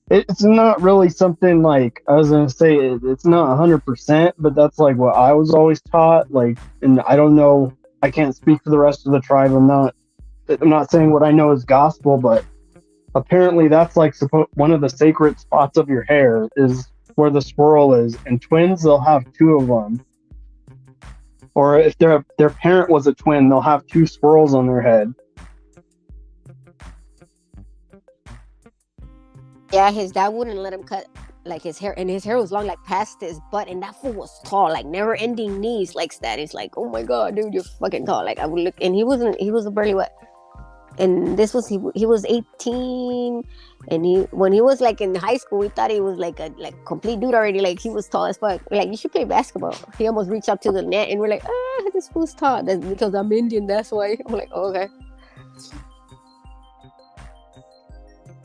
Speaker 3: it's not really something like, I was gonna say it's not 100%, but that's like what I was always taught. Like, and I don't know. I can't speak for the rest of the tribe. I'm not saying what I know is gospel, but apparently that's like one of the sacred spots of your hair is where the swirl is. And twins, they'll have two of them. Or if their parent was a twin, they'll have two swirls on their head.
Speaker 2: Yeah, his dad wouldn't let him cut like his hair, and his hair was long, like past his butt, and that fool was tall, like never ending knees, like that. It's like, oh my god, dude, you're fucking tall. Like I would look, and he was barely what. And this was he was 18, and when he was like in high school, we thought he was like a complete dude already. Like he was tall as fuck. We're like, you should play basketball. He almost reached up to the net, and we're like, this fool's tall. That's because I'm Indian. That's why. I'm like, oh, okay.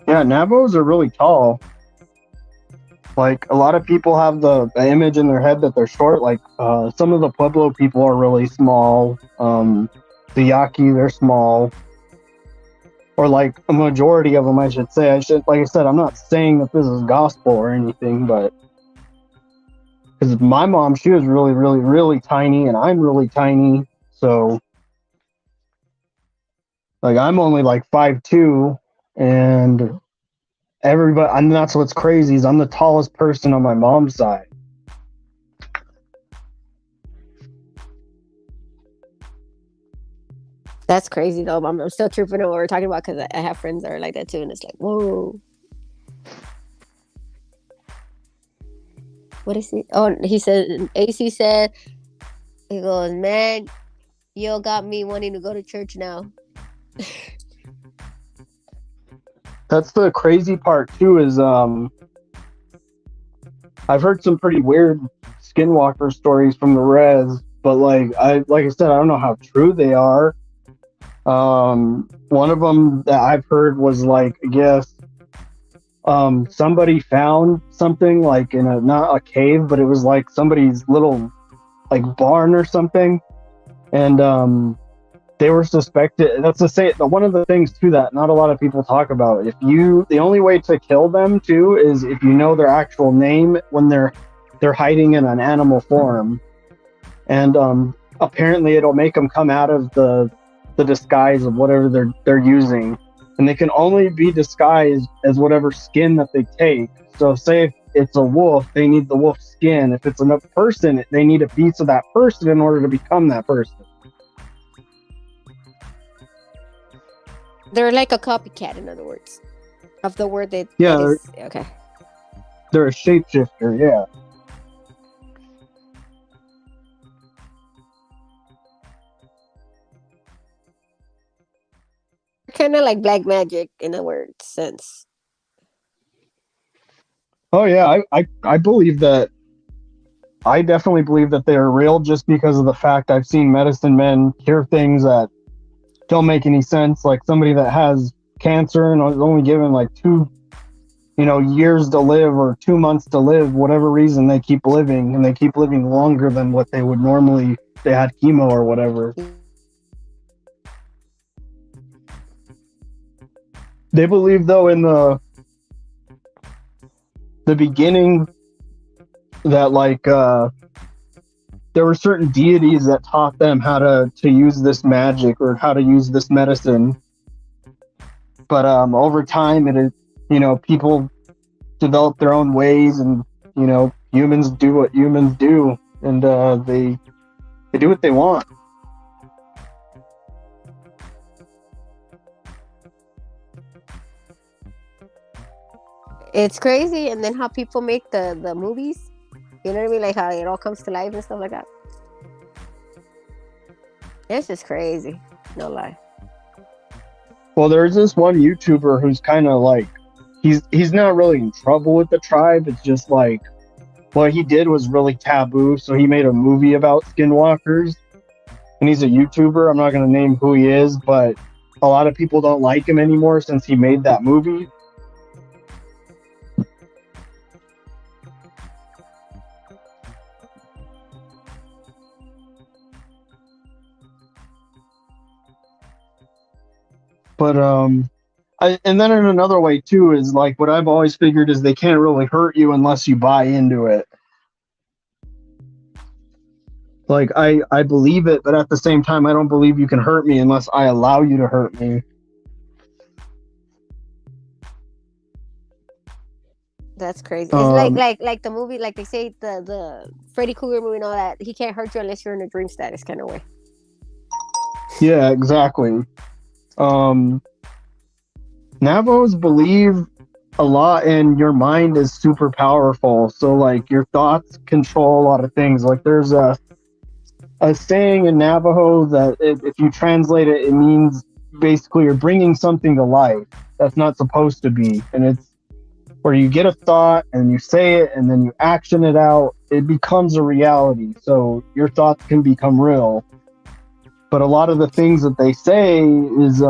Speaker 3: Yeah, Navajos are really tall. Like a lot of people have the image in their head that they're short. Like some of the Pueblo people are really small. The Yaqui, they're small. Or like a majority of them, I should say. Like I said, I'm not saying that this is gospel or anything, but because my mom, she was really, really, really tiny, and I'm really tiny, so Like I'm only like 5'2", and everybody. And that's what's crazy is I'm the tallest person on my mom's side.
Speaker 2: That's crazy though. I'm still tripping on what we're talking about because I have friends that are like that too, and it's like, whoa. What is he? Oh, he said. AC said, he goes, man, you got me wanting to go to church now.
Speaker 3: That's the crazy part too. Is I've heard some pretty weird skinwalker stories from the res, but like I said, I don't know how true they are. One of them that I've heard was like, I guess, somebody found something like in a, not a cave, but it was like somebody's little like barn or something, and they were suspected. That's to say, one of the things too that not a lot of people talk about. The only way to kill them too is if you know their actual name when they're hiding in an animal form, and apparently it'll make them come out of the disguise of whatever they're using, and they can only be disguised as whatever skin that they take. So say if it's a wolf, they need the wolf skin. If it's a person, they need a piece of that person in order to become that person.
Speaker 2: They're like a copycat, in other words, of the word that.
Speaker 3: Yeah,
Speaker 2: that is, okay.
Speaker 3: They're a shapeshifter. Yeah.
Speaker 2: Kind of like black magic in a word sense.
Speaker 3: Oh yeah, I believe that. I definitely believe that they're real just because of the fact I've seen medicine men cure things that don't make any sense. Like somebody that has cancer and was only given like 2 years to live or 2 months to live, whatever reason they keep living, and they keep living longer than what they would normally if they had chemo or whatever. They believe though in the beginning that like there were certain deities that taught them how to use this magic or how to use this medicine. But over time it is, people develop their own ways, and humans do what humans do, and they do what they want.
Speaker 2: It's crazy, and then how people make the movies. You know what I mean? Like how it all comes to life and stuff like that. It's just crazy. No lie.
Speaker 3: Well, there's this one YouTuber who's kind of like, he's not really in trouble with the tribe. It's just like what he did was really taboo, so he made a movie about skinwalkers, and he's a YouTuber. I'm not going to name who he is, but a lot of people don't like him anymore since he made that movie. But and then in another way too is like what I've always figured is they can't really hurt you unless you buy into it. Like I believe it, but at the same time I don't believe you can hurt me unless I allow you to hurt me.
Speaker 2: That's crazy. It's like the movie, like they say the Freddy Krueger movie and all that. He can't hurt you unless you're in a dream status kind of way.
Speaker 3: Yeah, exactly. Navajos believe a lot in your mind is super powerful. So like your thoughts control a lot of things. Like there's a saying in Navajo that if you translate it, it means basically you're bringing something to life that's not supposed to be. And it's where you get a thought and you say it and then you action it out, it becomes a reality. So your thoughts can become real. But a lot of the things that they say is,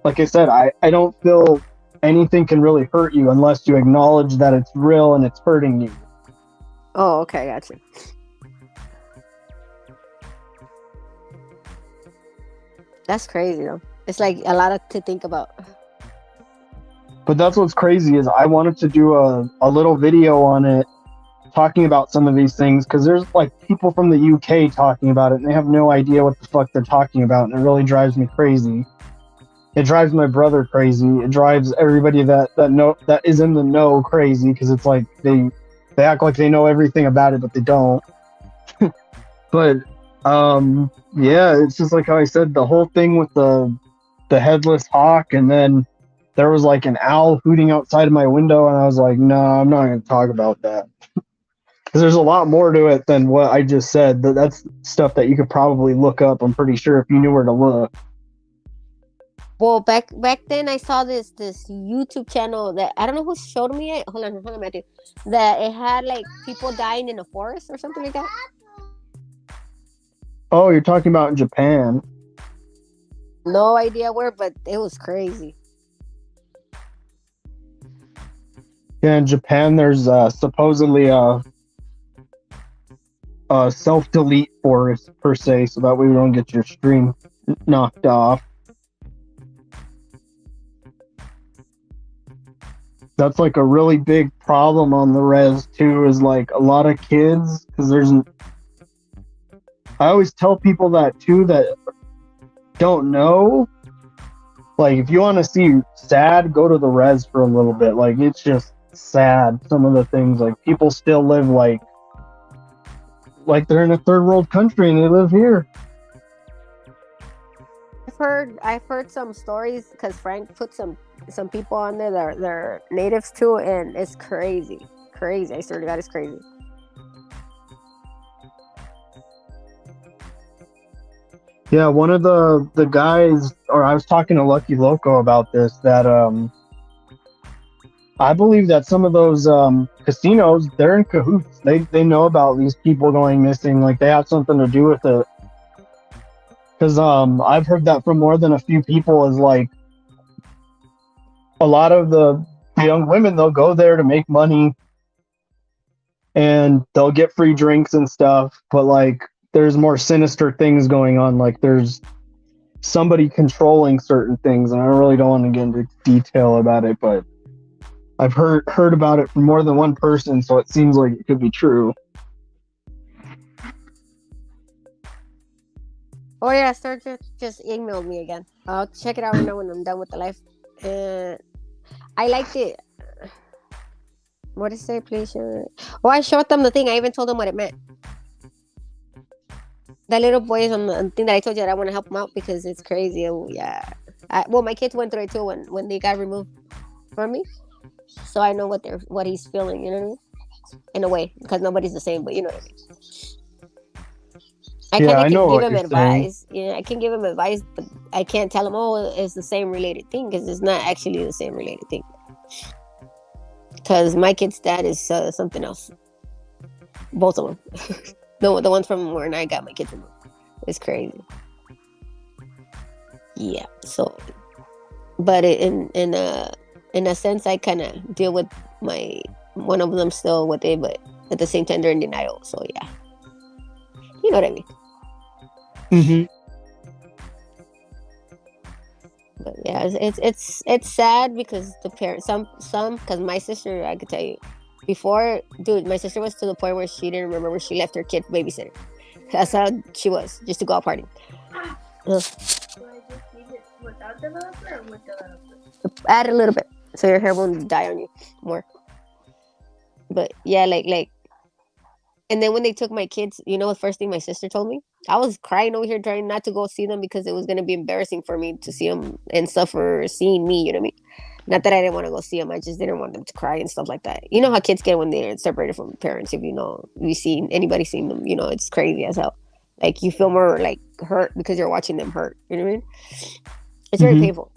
Speaker 3: like I said, I don't feel anything can really hurt you unless you acknowledge that it's real and it's hurting you.
Speaker 2: Oh, okay, gotcha. That's crazy, though. It's like a lot to think about.
Speaker 3: But that's what's crazy is I wanted to do a little video on it talking about some of these things, because there's like people from the UK talking about it and they have no idea what the fuck they're talking about, and it really drives me crazy. It drives my brother crazy. It drives everybody that is in the know crazy, because it's like they act like they know everything about it, but they don't. But yeah, it's just like how I said, the whole thing with the headless hawk, and then there was like an owl hooting outside of my window, and I was like, no, I'm not going to talk about that. Because there's a lot more to it than what I just said. That's stuff that you could probably look up, I'm pretty sure, if you knew where to look.
Speaker 2: Well, back then I saw this YouTube channel that I don't know who showed me it. Hold on, Matthew. That it had like people dying in a forest or something like that.
Speaker 3: Oh, you're talking about in Japan.
Speaker 2: No idea where, but it was crazy.
Speaker 3: Yeah, in Japan, there's supposedly a self-delete forest, per se, so that way you don't get your stream knocked off. That's like a really big problem on the res too, is like a lot of kids, because I always tell people that too that don't know, like if you want to see sad, go to the res for a little bit. Like it's just sad, some of the things, like people still live like they're in a third world country and they live here.
Speaker 2: I've heard some stories, because Frank put some people on there that they're natives too, and it's crazy. I swear to God, it's crazy.
Speaker 3: Yeah, one of the guys, or I was talking to Lucky Loco about this, that I believe that some of those casinos, they're in cahoots. They know about these people going missing, like they have something to do with it. Because I've heard that from more than a few people, is like a lot of the young women, they'll go there to make money and they'll get free drinks and stuff, but like there's more sinister things going on, like there's somebody controlling certain things, and I really don't want to get into detail about it, but I've heard about it from more than one person, so it seems like it could be true.
Speaker 2: Oh yeah, Sir just emailed me again. I'll check it out right now when I'm done with the live. I liked it. What did it say? Please share it. Oh, I showed them the thing. I even told them what it meant. That little boy is on the thing that I told you that I want to help him out because it's crazy. Oh yeah. Well, my kids went through it too when they got removed from me, so I know what he's feeling. You know what I mean? In a way, because nobody's the same, but you know what I mean. I can give him advice. Yeah, I can give him advice, but I can't tell him, oh, it's the same related thing, because it's not actually the same related thing. Because my kid's dad is something else. Both of them. The ones from where I got my kids from. It's crazy. Yeah. So, but in a sense, I kind of deal with one of them still with it, but at the same time they're in denial. So yeah, you know what I mean.
Speaker 3: Mm-hmm.
Speaker 2: But yeah, it's sad because the parents, some because my sister, I could tell you before, dude, my sister was to the point where she didn't remember where she left her kid babysitting. That's how she was, just to go out partying.
Speaker 4: Do I just leave it without developer or with developer?
Speaker 2: Add a little bit so your hair won't die on you more. But yeah, like, and then when they took my kids, you know, the first thing my sister told me, I was crying over here trying not to go see them because it was going to be embarrassing for me to see them and suffer seeing me, you know what I mean? Not that I didn't want to go see them, I just didn't want them to cry and stuff like that. You know how kids get when they're separated from parents. If anybody seen them, you know, it's crazy as hell. Like you feel more like hurt because you're watching them hurt, you know what I mean? It's very painful.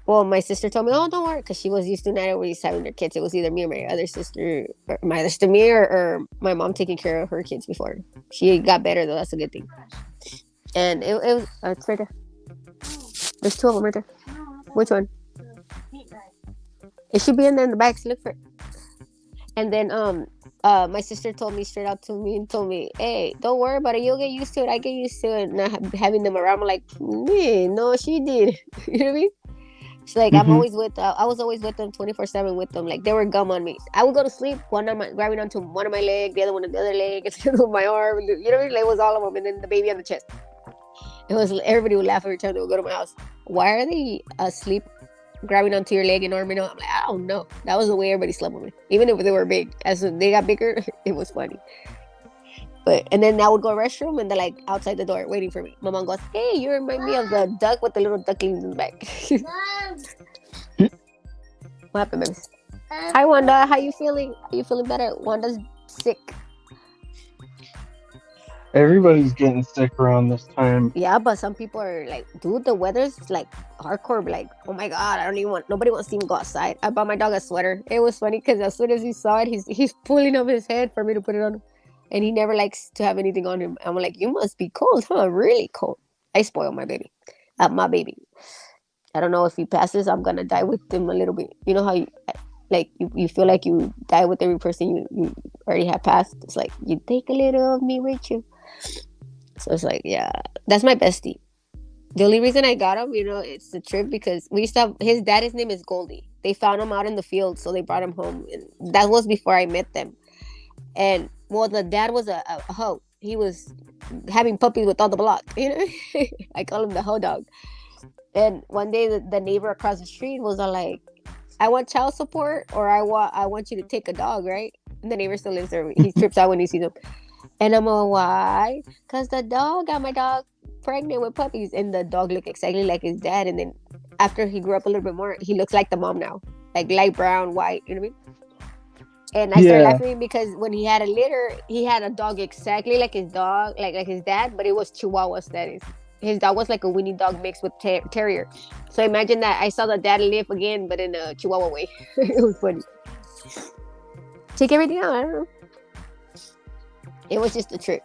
Speaker 2: Well, my sister told me, oh, don't worry, because she was used to not always having their kids. It was either me or my other sister, or my mom taking care of her kids before. She got better, though. That's a good thing. And it was, it's right there. There's two of them right there. Which one? It should be in there in the back, so look for it. And then my sister told me straight out to me and told me, hey, don't worry about it. You'll get used to it. I get used to it. Not having them around. I'm like, no, she did. You know what I mean? So like
Speaker 3: Mhm.
Speaker 2: I was always with them 24/7 with them. Like they were gum on me. I would go to sleep, one on my grabbing onto one of my leg, the other one on the other leg, and the other on my arm. You know what I mean? Like, it was all of them, and then the baby on the chest. It was everybody would laugh every time they would go to my house. Why are they asleep, grabbing onto your leg and arm? And I'm like, I don't know. That was the way everybody slept with me, even if they were big. As they got bigger, it was funny. But and then I would go to the restroom and they're like outside the door waiting for me. My mom goes, "Hey, you remind me of the duck with the little ducklings in the back." What happened, babies? Hi, Wanda. How you feeling? Are you feeling better? Wanda's sick.
Speaker 3: Everybody's getting sick around this time.
Speaker 2: Yeah, but some people are like, dude, the weather's like hardcore. Like, oh my god, I don't even want. Nobody wants to even go outside. I bought my dog a sweater. It was funny because as soon as he saw it, he's pulling up his head for me to put it on him, and he never likes to have anything on him. I'm like, you must be cold, huh? Really cold. I spoil my baby. My baby. I don't know if he passes, I'm gonna die with him a little bit. You know how you feel like you die with every person you already have passed. It's like you take a little of me with you. So it's like, yeah, that's my bestie. The only reason I got him, it's the trip because we used to have his dad. His name is Goldie. They found him out in the field, so they brought him home. And that was before I met them. And well, the dad was a hoe. He was having puppies with all the block. I call him the hoe dog. And one day, the neighbor across the street was all like, "I want child support, or I want you to take a dog, right?" And the neighbor still lives there. He trips out when he sees him. And I'm all, why? Because the dog got my dog pregnant with puppies. And the dog looked exactly like his dad. And then after he grew up a little bit more, he looks like the mom now. Like light brown, white, you know what I mean? And I started
Speaker 3: Yeah.
Speaker 2: laughing because when he had a litter, he had a dog exactly like his dog, like his dad, but it was Chihuahua status. His dog was like a Winnie dog mixed with terrier. So imagine that I saw the dad live again, but in a Chihuahua way. It was funny. Check everything out. I don't know. It was just a trip.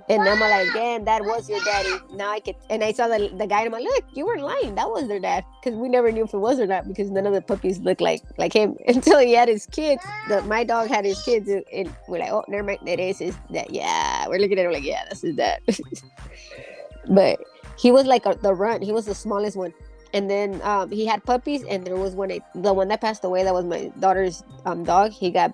Speaker 2: And I'm like, damn, that was your daddy. Now I could. And I saw the guy, and I'm like, look, you weren't lying. That was their dad. Because we never knew if it was or not, because none of the puppies looked like him until he had his kids. My dog had his kids, and we're like, oh, never mind. That is his dad. Yeah, we're looking at him like, yeah, that's his dad. But he was like the runt. He was the smallest one. And then he had puppies, and there was the one that passed away. That was my daughter's dog. He got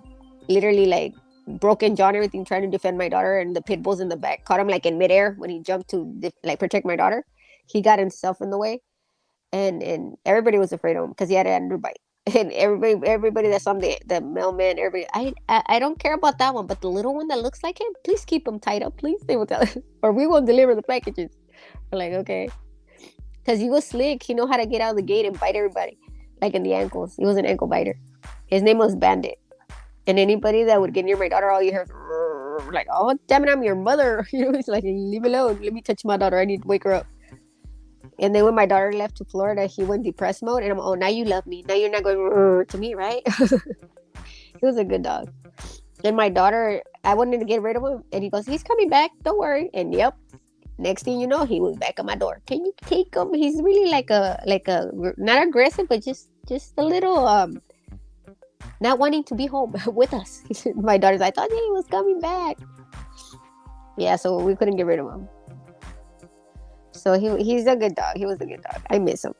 Speaker 2: literally like broken jaw and everything trying to defend my daughter, and the pit bulls in the back caught him like in midair when he jumped to like protect my daughter. He got himself in the way, and everybody was afraid of him because he had an underbite. And everybody that's on the mailman, everybody, I don't care about that one, but the little one that looks like him, please keep him tied up, please. They will tell us, or we won't deliver the packages. We're like, okay, because he was slick. He know how to get out of the gate and bite everybody, like in the ankles. He was an ankle biter. His name was Bandit. And anybody that would get near my daughter, all you hear is like, oh, damn it, I'm your mother. It's like, leave me alone. Let me touch my daughter. I need to wake her up. And then when my daughter left to Florida, he went depressed mode. And I'm, oh, now you love me. Now you're not going to me, right? He was a good dog. And my daughter, I wanted to get rid of him. And he goes, he's coming back. Don't worry. And yep. Next thing you know, he was back at my door. Can you take him? He's really like a not aggressive, but just a little not wanting to be home with us. My daughter's like, I thought he was coming back. Yeah, so we couldn't get rid of him. So he's a good dog. He was a good dog. I miss him.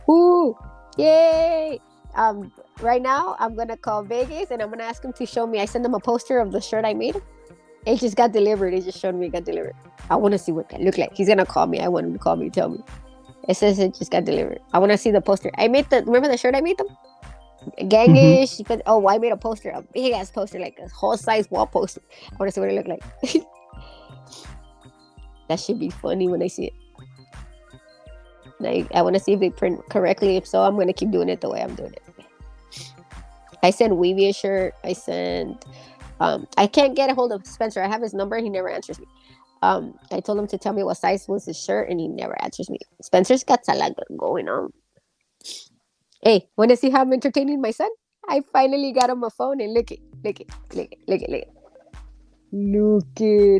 Speaker 2: Ooh, yay! Right now I'm gonna call Vegas and I'm gonna ask him to show me. I sent him a poster of the shirt I made. It just got delivered. It just showed me it got delivered. I want to see what that looked like. He's gonna call me. I want him to call me, tell me. It says it just got delivered. I want to see the poster. Remember the shirt I made them? Gangish. Mm-hmm. I made a poster, a big ass poster, like a whole size wall poster. I want to see what it looked like. That should be funny when I see it. I want to see if they print correctly. If so, I'm going to keep doing it the way I'm doing it. I sent Weavy a shirt. I sent I can't get a hold of Spencer. I have his number. He never answers me. I told him to tell me what size was his shirt, and he never answers me. Spencer's got salaga going on. Hey, want to see how I'm entertaining my son? I finally got him a phone, and look it. Look it.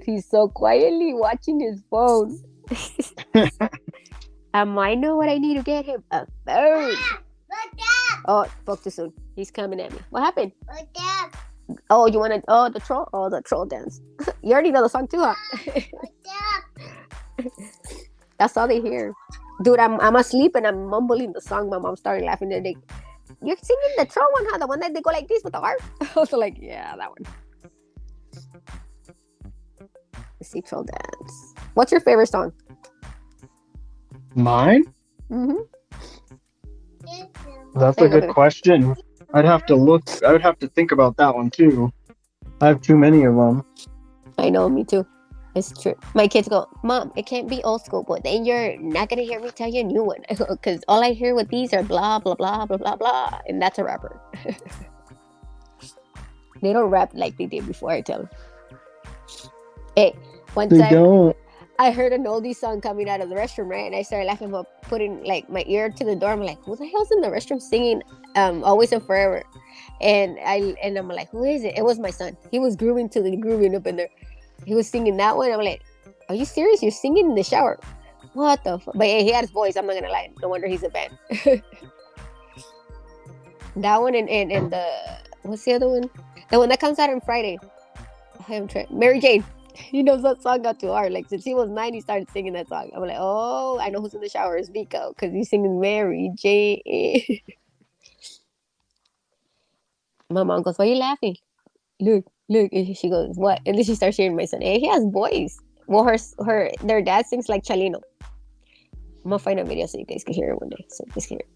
Speaker 2: He's so quietly watching his phone. I know what I need to get him. A phone. Oh, spoke too soon. He's coming at me. What happened? Oh, you want to... Oh, the troll? Oh, the troll dance. You already know the song too, huh? That's all they hear. Dude, I'm asleep and I'm mumbling the song. My mom started laughing. They're like, "You're singing the troll one, huh? The one that they go like this with the harp." I was like, "Yeah, that one." The sea troll dance. What's your favorite song?
Speaker 3: Mine?
Speaker 2: Mm-hmm.
Speaker 3: That's
Speaker 2: There
Speaker 3: a
Speaker 2: you go,
Speaker 3: good
Speaker 2: baby.
Speaker 3: question. I'd have to look. I would have to think about that one too. I have too many of them.
Speaker 2: I know, me too. It's true. My kids go, "Mom, it can't be old school, but then you're not gonna hear me tell you a new one because all I hear with these are blah blah blah blah blah blah," and that's a rapper. They don't rap like they did before. I tell them. Hey, one
Speaker 3: They
Speaker 2: time
Speaker 3: don't.
Speaker 2: I heard an oldie song coming out of the restroom, right? And I started laughing about putting like my ear to the door. I'm like, who the hell's in the restroom singing Always and Forever? And I'm like, who is it? It was my son. He was grooving to the grooving up in there. He was singing that one. I'm like, are you serious? You're singing in the shower. What the fuck? But yeah, he had his voice. I'm not gonna lie. No wonder he's a fan. That one and the what's the other one? The one that comes out on Friday. I haven't tried. Mary Jane. He knows that song got too hard. Like since he was 9, he started singing that song. I'm like, oh, I know who's in the shower is Vico because he's singing Mary Jane. My mom goes, why are you laughing? Look, look. And she goes, what? And then she starts sharing my son. Hey, he has voice. Well, their dad sings like Chalino. I'm gonna find a video so you guys can hear it one day. So you guys can hear it.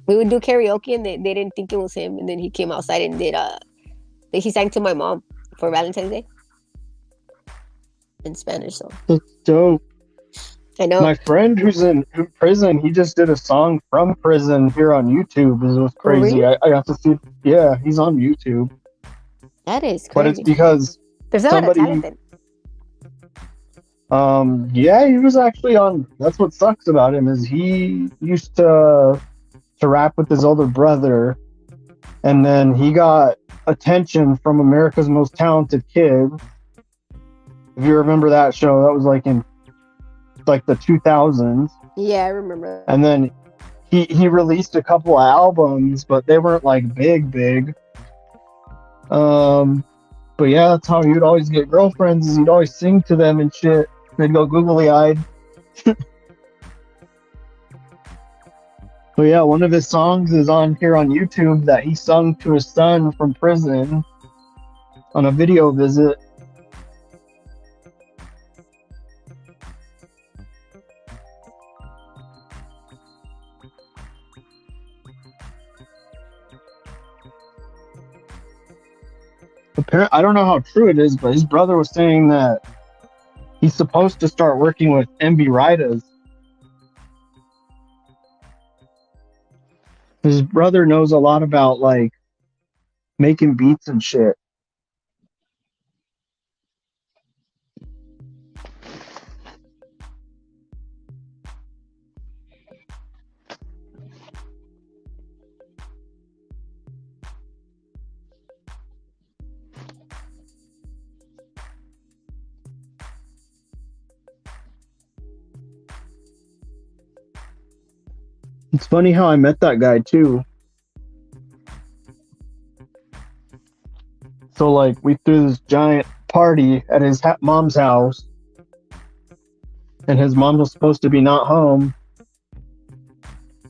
Speaker 2: We would do karaoke and they didn't think it was him. And then he came outside and he sang to my mom for Valentine's Day in Spanish. So
Speaker 3: That's dope.
Speaker 2: I know.
Speaker 3: My friend who's in prison, he just did a song from prison here on YouTube. It was crazy.
Speaker 2: really?
Speaker 3: I got to see. Yeah, he's on YouTube.
Speaker 2: That is
Speaker 3: But it's
Speaker 2: crazy.
Speaker 3: because
Speaker 2: There's a lot of
Speaker 3: somebody.
Speaker 2: talent then.
Speaker 3: Yeah, he was actually on. That's what sucks about him is he used to rap with his older brother, and then he got attention from America's Most Talented Kid. If you remember that show, that was like in like the 2000s.
Speaker 2: Yeah, I remember.
Speaker 3: And then he released a couple of albums, but they weren't like big. But yeah, that's how you'd always get girlfriends. Is you'd always sing to them and shit. They'd go googly eyed. But yeah, one of his songs is on here on YouTube that he sung to his son from prison on a video visit. Apparently, I don't know how true it is, but his brother was saying that he's supposed to start working with MB Ridas. His brother knows a lot about like making beats and shit. It's funny how I met that guy too. So like we threw this giant party at his mom's house, and his mom was supposed to be not home.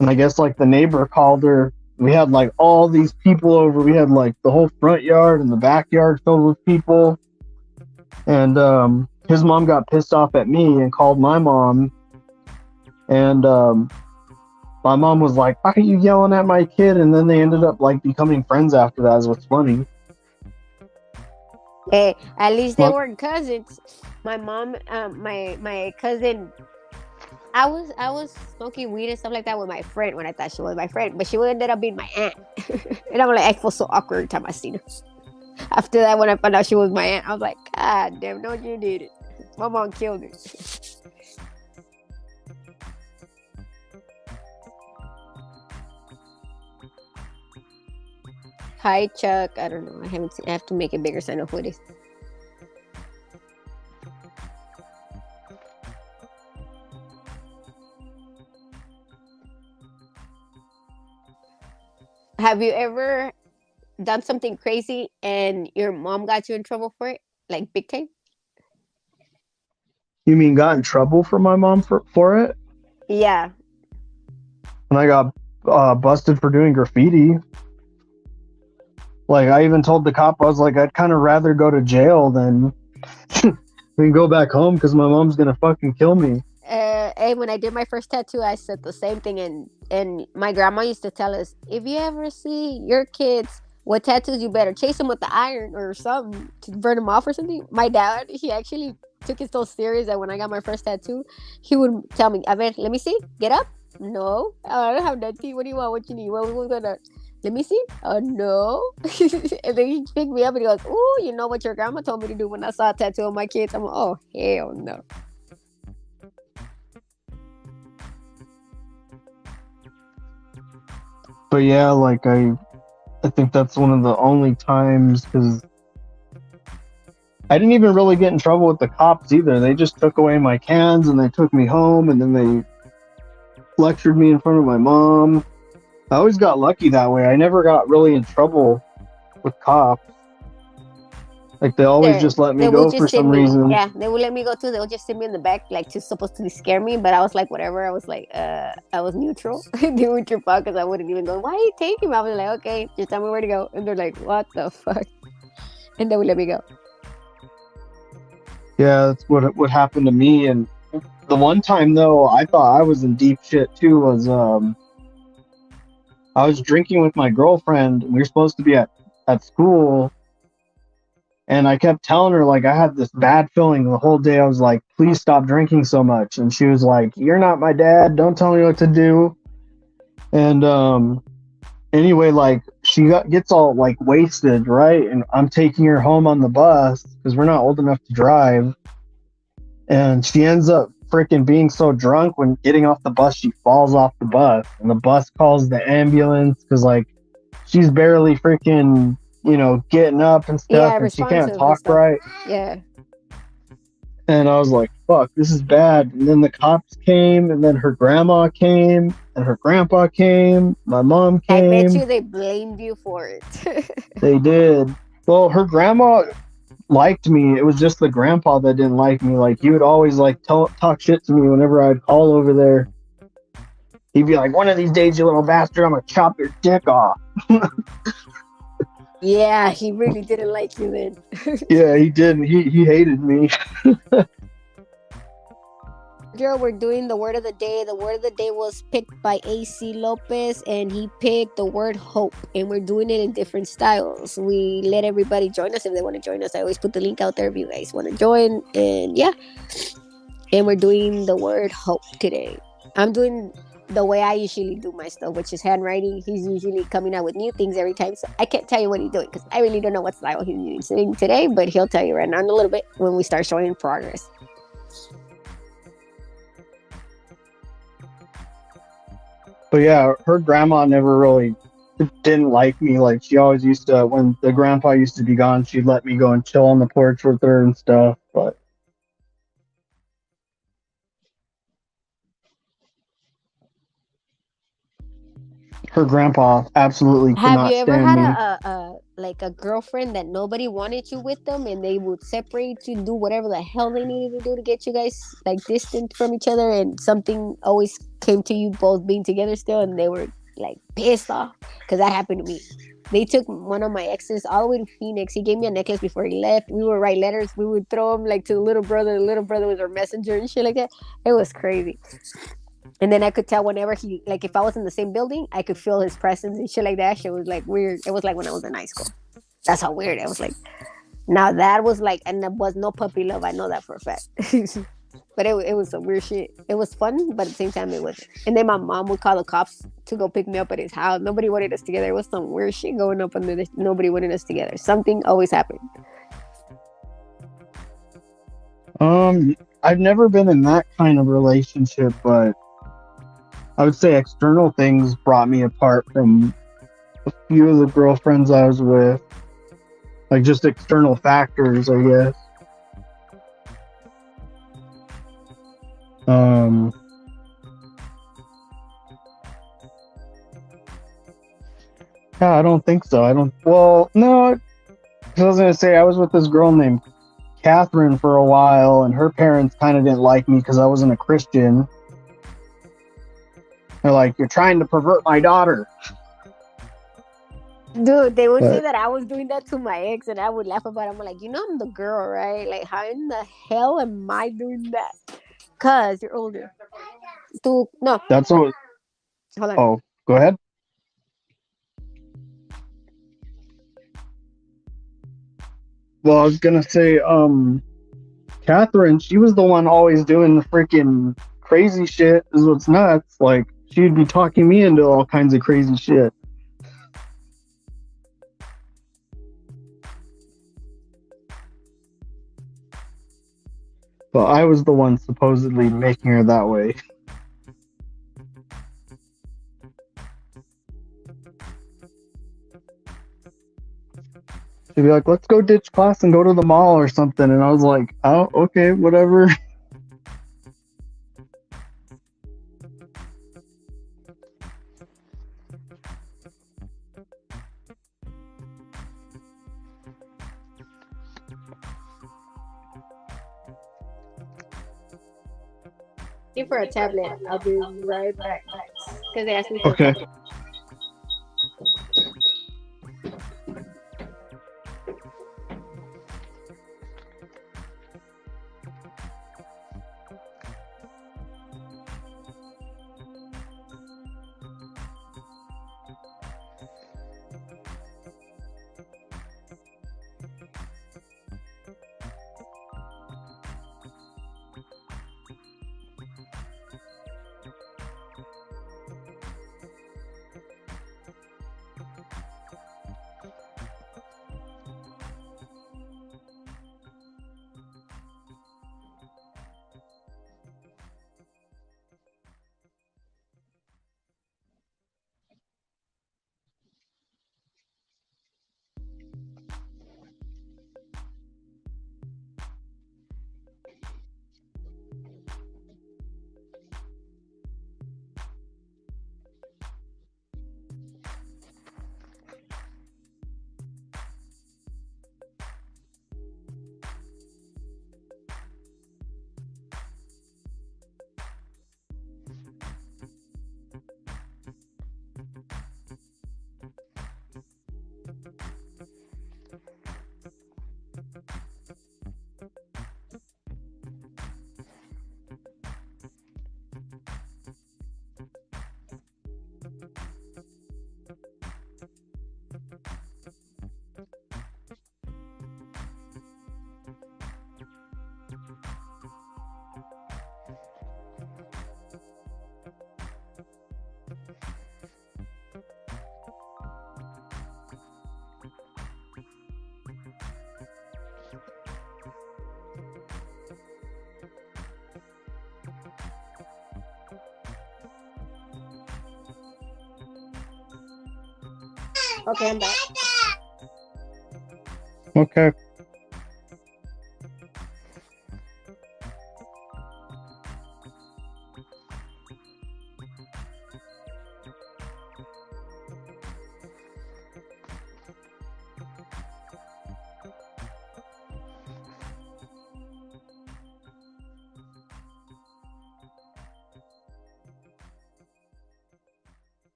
Speaker 3: And I guess like the neighbor called her. We had like all these people over. We had like the whole front yard and the backyard filled with people. And his mom got pissed off at me and called my mom. And my mom was like, "Why are you yelling at my kid?" And then they ended up like becoming friends after that. Is what's funny.
Speaker 2: Hey, at least they
Speaker 3: Well-
Speaker 2: weren't cousins. My mom, my cousin. I was smoking weed and stuff like that with my friend when I thought she was my friend, but she ended up being my aunt. And I'm like, I feel so awkward every time I seen her. After that, when I found out she was my aunt, I was like, God damn, no, you did it. My mom killed her. Hi, Chuck. I don't know. I haven't seen. I have to make it bigger so I know who it is. Have you ever done something crazy and your mom got you in trouble for it? Like big time?
Speaker 3: You mean got in trouble for my mom for it?
Speaker 2: Yeah.
Speaker 3: And I got busted for doing graffiti. Like, I even told the cop, I was like, I'd kind of rather go to jail than go back home because my mom's gonna fucking kill me.
Speaker 2: And when I did my first tattoo, I said the same thing, and my grandma used to tell us, if you ever see your kids with tattoos, you better chase them with the iron or something to burn them off or something. My dad, he actually took it so serious that when I got my first tattoo, he would tell me, "A ver, let me see, get up." No, I don't have nothing. What do you want? What you need? What was gonna? Let me see. Oh no! And then he picked me up and he goes, "Ooh, you know what your grandma told me to do when I saw a tattoo on my kids?" I'm like, "Oh hell no!"
Speaker 3: But yeah, like I think that's one of the only times, because I didn't even really get in trouble with the cops either. They just took away my cans and they took me home, and then they lectured me in front of my mom. I always got lucky that way. I never got really in trouble with cops. Like, they always just let me
Speaker 2: They would
Speaker 3: go
Speaker 2: just
Speaker 3: for
Speaker 2: sit
Speaker 3: some
Speaker 2: me.
Speaker 3: reason.
Speaker 2: Yeah, they would let me go too. They would just sit me in the back, like to supposed to scare me. But I was like, whatever. I was like, I was neutral. They would trip out because I wouldn't even go. Why are you taking me? I was like, okay, just tell me where to go. And they're like, what the fuck? And they would let me go.
Speaker 3: Yeah, that's what happened to me. And the one time though, I thought I was in deep shit too. Was I was drinking with my girlfriend. We were supposed to be at school. And I kept telling her, like, I had this bad feeling the whole day. I was like, please stop drinking so much. And she was like, you're not my dad. Don't tell me what to do. And anyway, like, she gets all, like, wasted, right? And I'm taking her home on the bus because we're not old enough to drive. And she ends up freaking being so drunk when getting off the bus, she falls off the bus. And the bus calls the ambulance because, like, she's barely freaking, getting up and stuff,
Speaker 2: Yeah,
Speaker 3: and she can't
Speaker 2: responsive and
Speaker 3: talk
Speaker 2: stuff.
Speaker 3: right.
Speaker 2: Yeah.
Speaker 3: And I was like, fuck, this is bad. And then the cops came, and then her grandma came, and her grandpa came, my mom
Speaker 2: I bet
Speaker 3: came.
Speaker 2: you they blamed you for it.
Speaker 3: They did. Well, her grandma liked me. It was just the grandpa that didn't like me. Like, he would always, like, talk shit to me whenever I'd call over there. He'd be like, one of these days, you little bastard, I'm gonna chop your dick off.
Speaker 2: Yeah, he really didn't like you then.
Speaker 3: Yeah, he did. He hated me.
Speaker 2: Joe, we're doing the word of the day. The word of the day was picked by AC Lopez, and he picked the word hope. And we're doing it in different styles. We let everybody join us if they want to join us. I always put the link out there if you guys want to join. And yeah, and we're doing the word hope today. I'm doing the way I usually do my stuff, which is handwriting. He's usually coming out with new things every time, so I can't tell you what he's doing because I really don't know what style he's using today, but he'll tell you right now in a little bit when we start showing progress.
Speaker 3: But yeah, her grandma never really didn't like me. Like, she always used to, when the grandpa used to be gone, she'd let me go and chill on the porch with her and stuff. But her grandpa absolutely could
Speaker 2: Have you
Speaker 3: not
Speaker 2: ever
Speaker 3: stand
Speaker 2: had
Speaker 3: me.
Speaker 2: a girlfriend that nobody wanted you with them, and they would separate you, do whatever the hell they needed to do to get you guys like distant from each other, and something always came to you both being together still, and they were like pissed off? Because that happened to me. They took one of my exes all the way to Phoenix. He gave me a necklace before he left. We would write letters. We would throw them like to the little brother. The little brother was our messenger and shit like that. It was crazy. And then I could tell whenever he, like, if I was in the same building, I could feel his presence and shit like that. Shit was like weird. It was like when I was in high school. That's how weird it was. Like, now that was like, and there was no puppy love. I know that for a fact. But it was some weird shit. It was fun, but at the same time, it wasn't. And then my mom would call the cops to go pick me up at his house. Nobody wanted us together. It was some weird shit going up under this. Nobody wanted us together. Something always happened.
Speaker 3: I've never been in that kind of relationship, but I would say external things brought me apart from a few of the girlfriends I was with. Like, just external factors, I guess. Yeah, I don't think so. Well, no, 'cause I was going to say, I was with this girl named Catherine for a while, and her parents kind of didn't like me because I wasn't a Christian. They're like, you're trying to pervert my daughter.
Speaker 2: Dude, they would say
Speaker 3: But
Speaker 2: that I was doing that to my ex, and I would laugh about it. I'm like, I'm the girl, right? Like, how in the hell am I doing that? Cause you're older. Dude, no,
Speaker 3: that's what.
Speaker 2: hold on.
Speaker 3: Oh, go ahead. Well, I was gonna say, Catherine, she was the one always doing the freaking crazy shit. Is what's nuts. Like, she'd be talking me into all kinds of crazy shit. But I was the one supposedly making her that way. She'd be like, let's go ditch class and go to the mall or something. And I was like, oh, okay, whatever.
Speaker 2: For a tablet. I'll be right back. Because they asked me for a
Speaker 3: Okay.
Speaker 2: tablet. Okay, I'm back.
Speaker 3: Okay.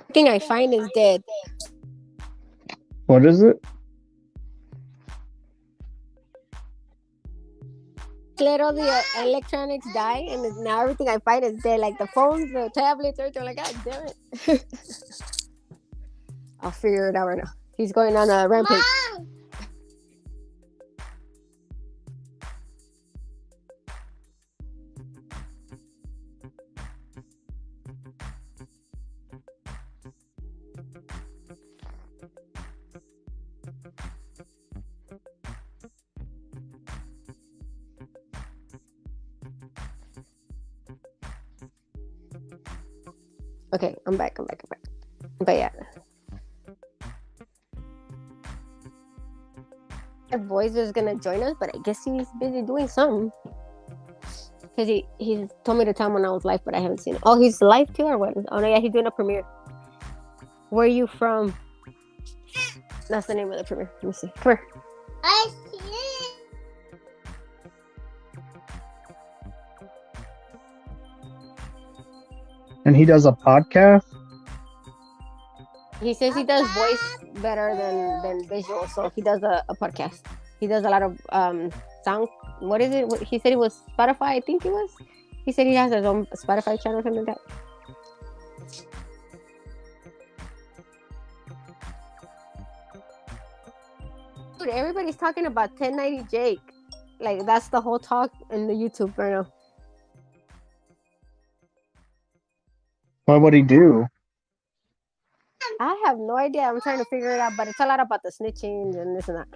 Speaker 2: Everything I find is dead.
Speaker 3: What is it?
Speaker 2: Let all the electronics die, and now everything I find is dead. Like the phones, the tablets, everything. Like, God damn it. I'll figure it out right now. He's going on a rampage. Mom! Okay, I'm back. But yeah. My boys was gonna join us, but I guess he's busy doing something. Because he told me the time when I was live, but I haven't seen it. Oh, he's live too, or what? Oh, no, yeah, he's doing a premiere. Where are you from? That's the name of the premiere. Let me see. Come here.
Speaker 4: I see it.
Speaker 3: And he does a podcast?
Speaker 2: He says he does voice better than visual, so he does a podcast. He does a lot of sound. What is it? He said it was Spotify. I think it was. He said he has his own Spotify channel or something like that. Dude, everybody's talking about 1090 Jake. Like, that's the whole talk in the YouTube right now.
Speaker 3: What would he do?
Speaker 2: I have no idea. I'm trying to figure it out, but it's a lot about the snitching and this and that.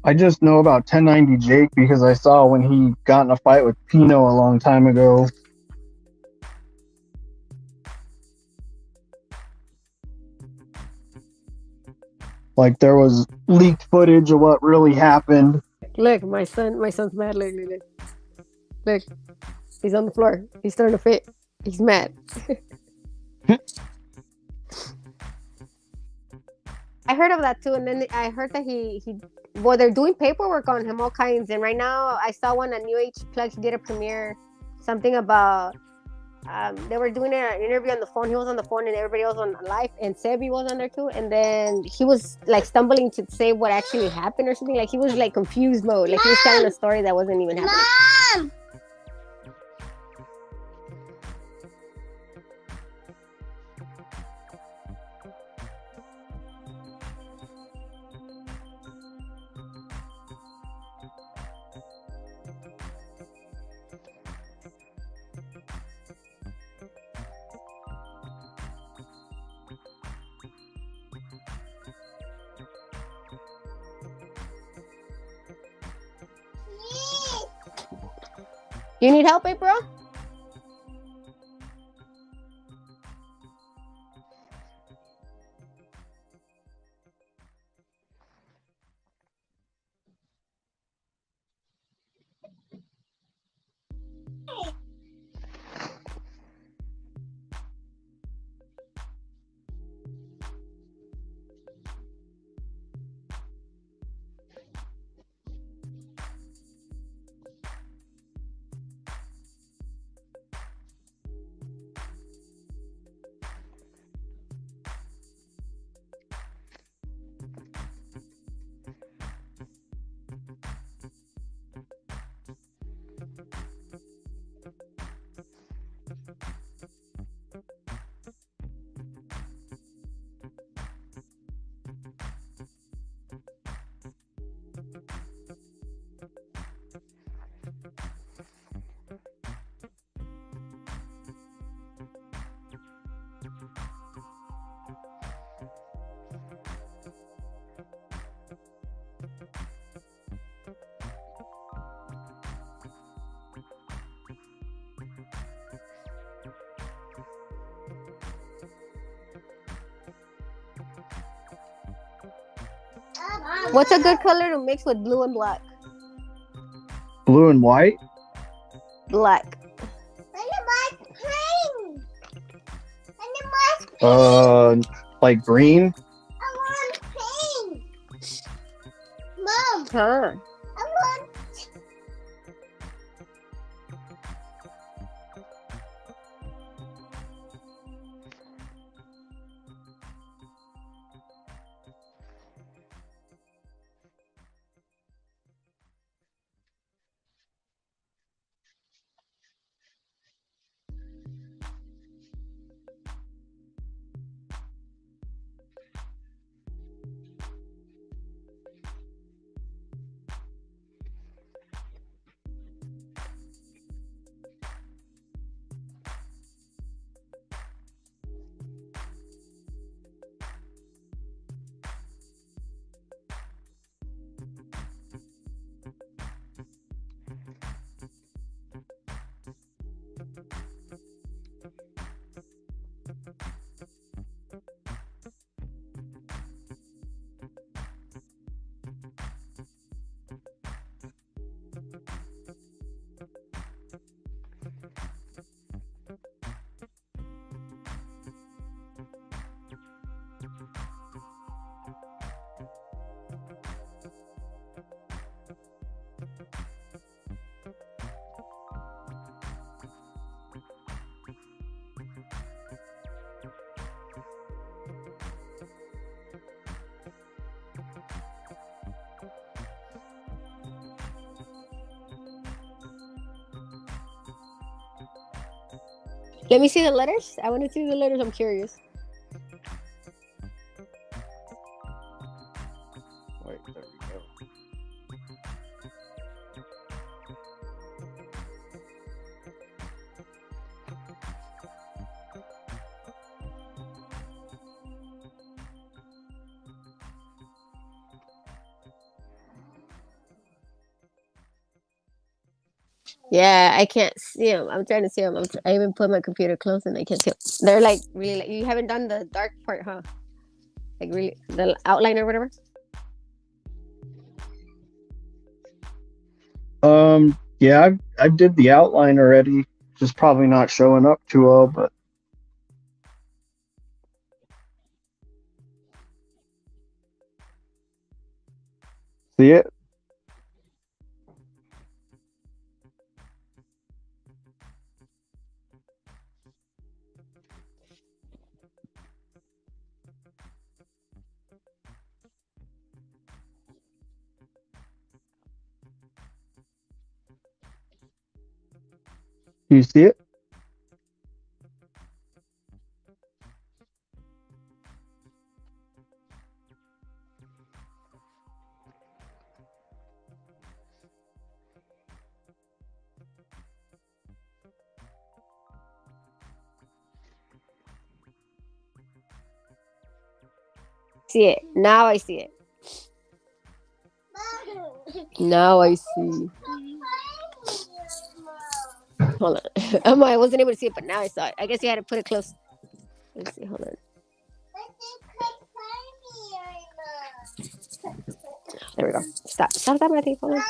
Speaker 3: I just know about 1090 Jake because I saw when he got in a fight with Pino a long time ago. Like, there was leaked footage of what really happened.
Speaker 2: Look, my son's mad. Look. He's on the floor. He's starting to fit. He's mad. I heard of that too, and then I heard that well, they're doing paperwork on him, all kinds. And right now, I saw one on New Age Plug. He did a premiere, something about they were doing an interview on the phone. He was on the phone, and everybody else on live, and Sebi was on there too. And then he was like stumbling to say what actually happened or something. Like he was like confused mode, like he was telling a story that wasn't even happening.
Speaker 4: Mom!
Speaker 2: You need help, bro? What's a good color to mix with blue and black?
Speaker 3: Blue and white?
Speaker 2: Black.
Speaker 3: Like green?
Speaker 4: I want pink. Mom,
Speaker 2: Huh.
Speaker 4: I want.
Speaker 2: Let me see the letters. I want to see the letters. I'm curious.
Speaker 3: Wait, there we go.
Speaker 2: Yeah, I can't see them. I'm trying to see them. I even put my computer close and I can't see them. They're like really. You haven't done the dark part, huh? Like really, the outline or whatever.
Speaker 3: Yeah, I did the outline already. Just probably not showing up too well, but see it? You see it?
Speaker 2: See it now. I see it. Now I see. Hold on. I wasn't able to see it, but now I saw it. I guess you had to put it close. Let's see. Hold on. There we go. Stop. Stop that, Matthew. Hold on.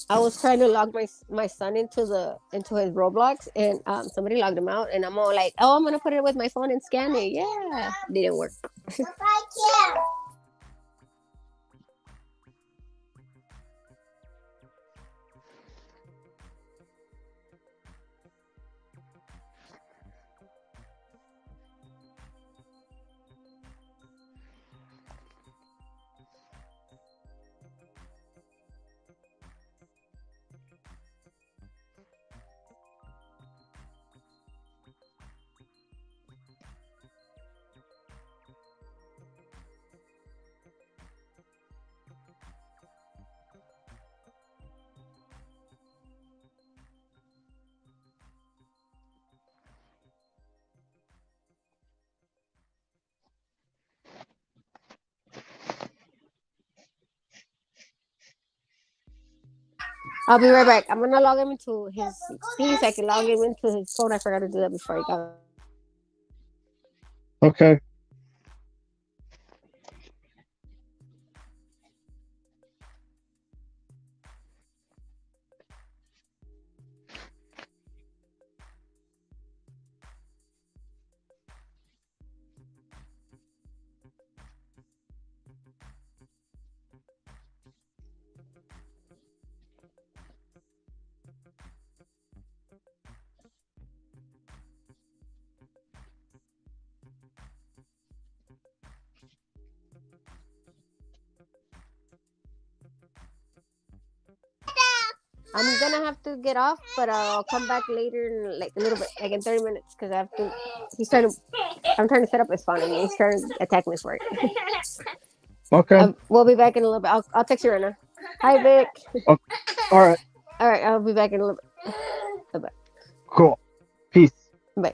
Speaker 2: I was trying to log my son into his Roblox, and somebody logged him out, and I'm all like, oh, I'm gonna put it with my phone and scan it. Yeah, didn't work. I'll be right back. I'm gonna log him into his Steam so I can log him into his phone. I forgot to do that before he got.
Speaker 3: Okay.
Speaker 2: I'm gonna have to get off, but I'll come back later in like a little bit, like in 30 minutes, because I have to. He's trying to. I'm trying to set up his phone and he's trying to attack me for it.
Speaker 3: Okay.
Speaker 2: We'll be back in a little bit. I'll text you right now. Hi, Vic.
Speaker 3: All right.
Speaker 2: All right, I'll be back in a little bit. Bye-bye.
Speaker 3: Cool. Peace.
Speaker 2: Bye.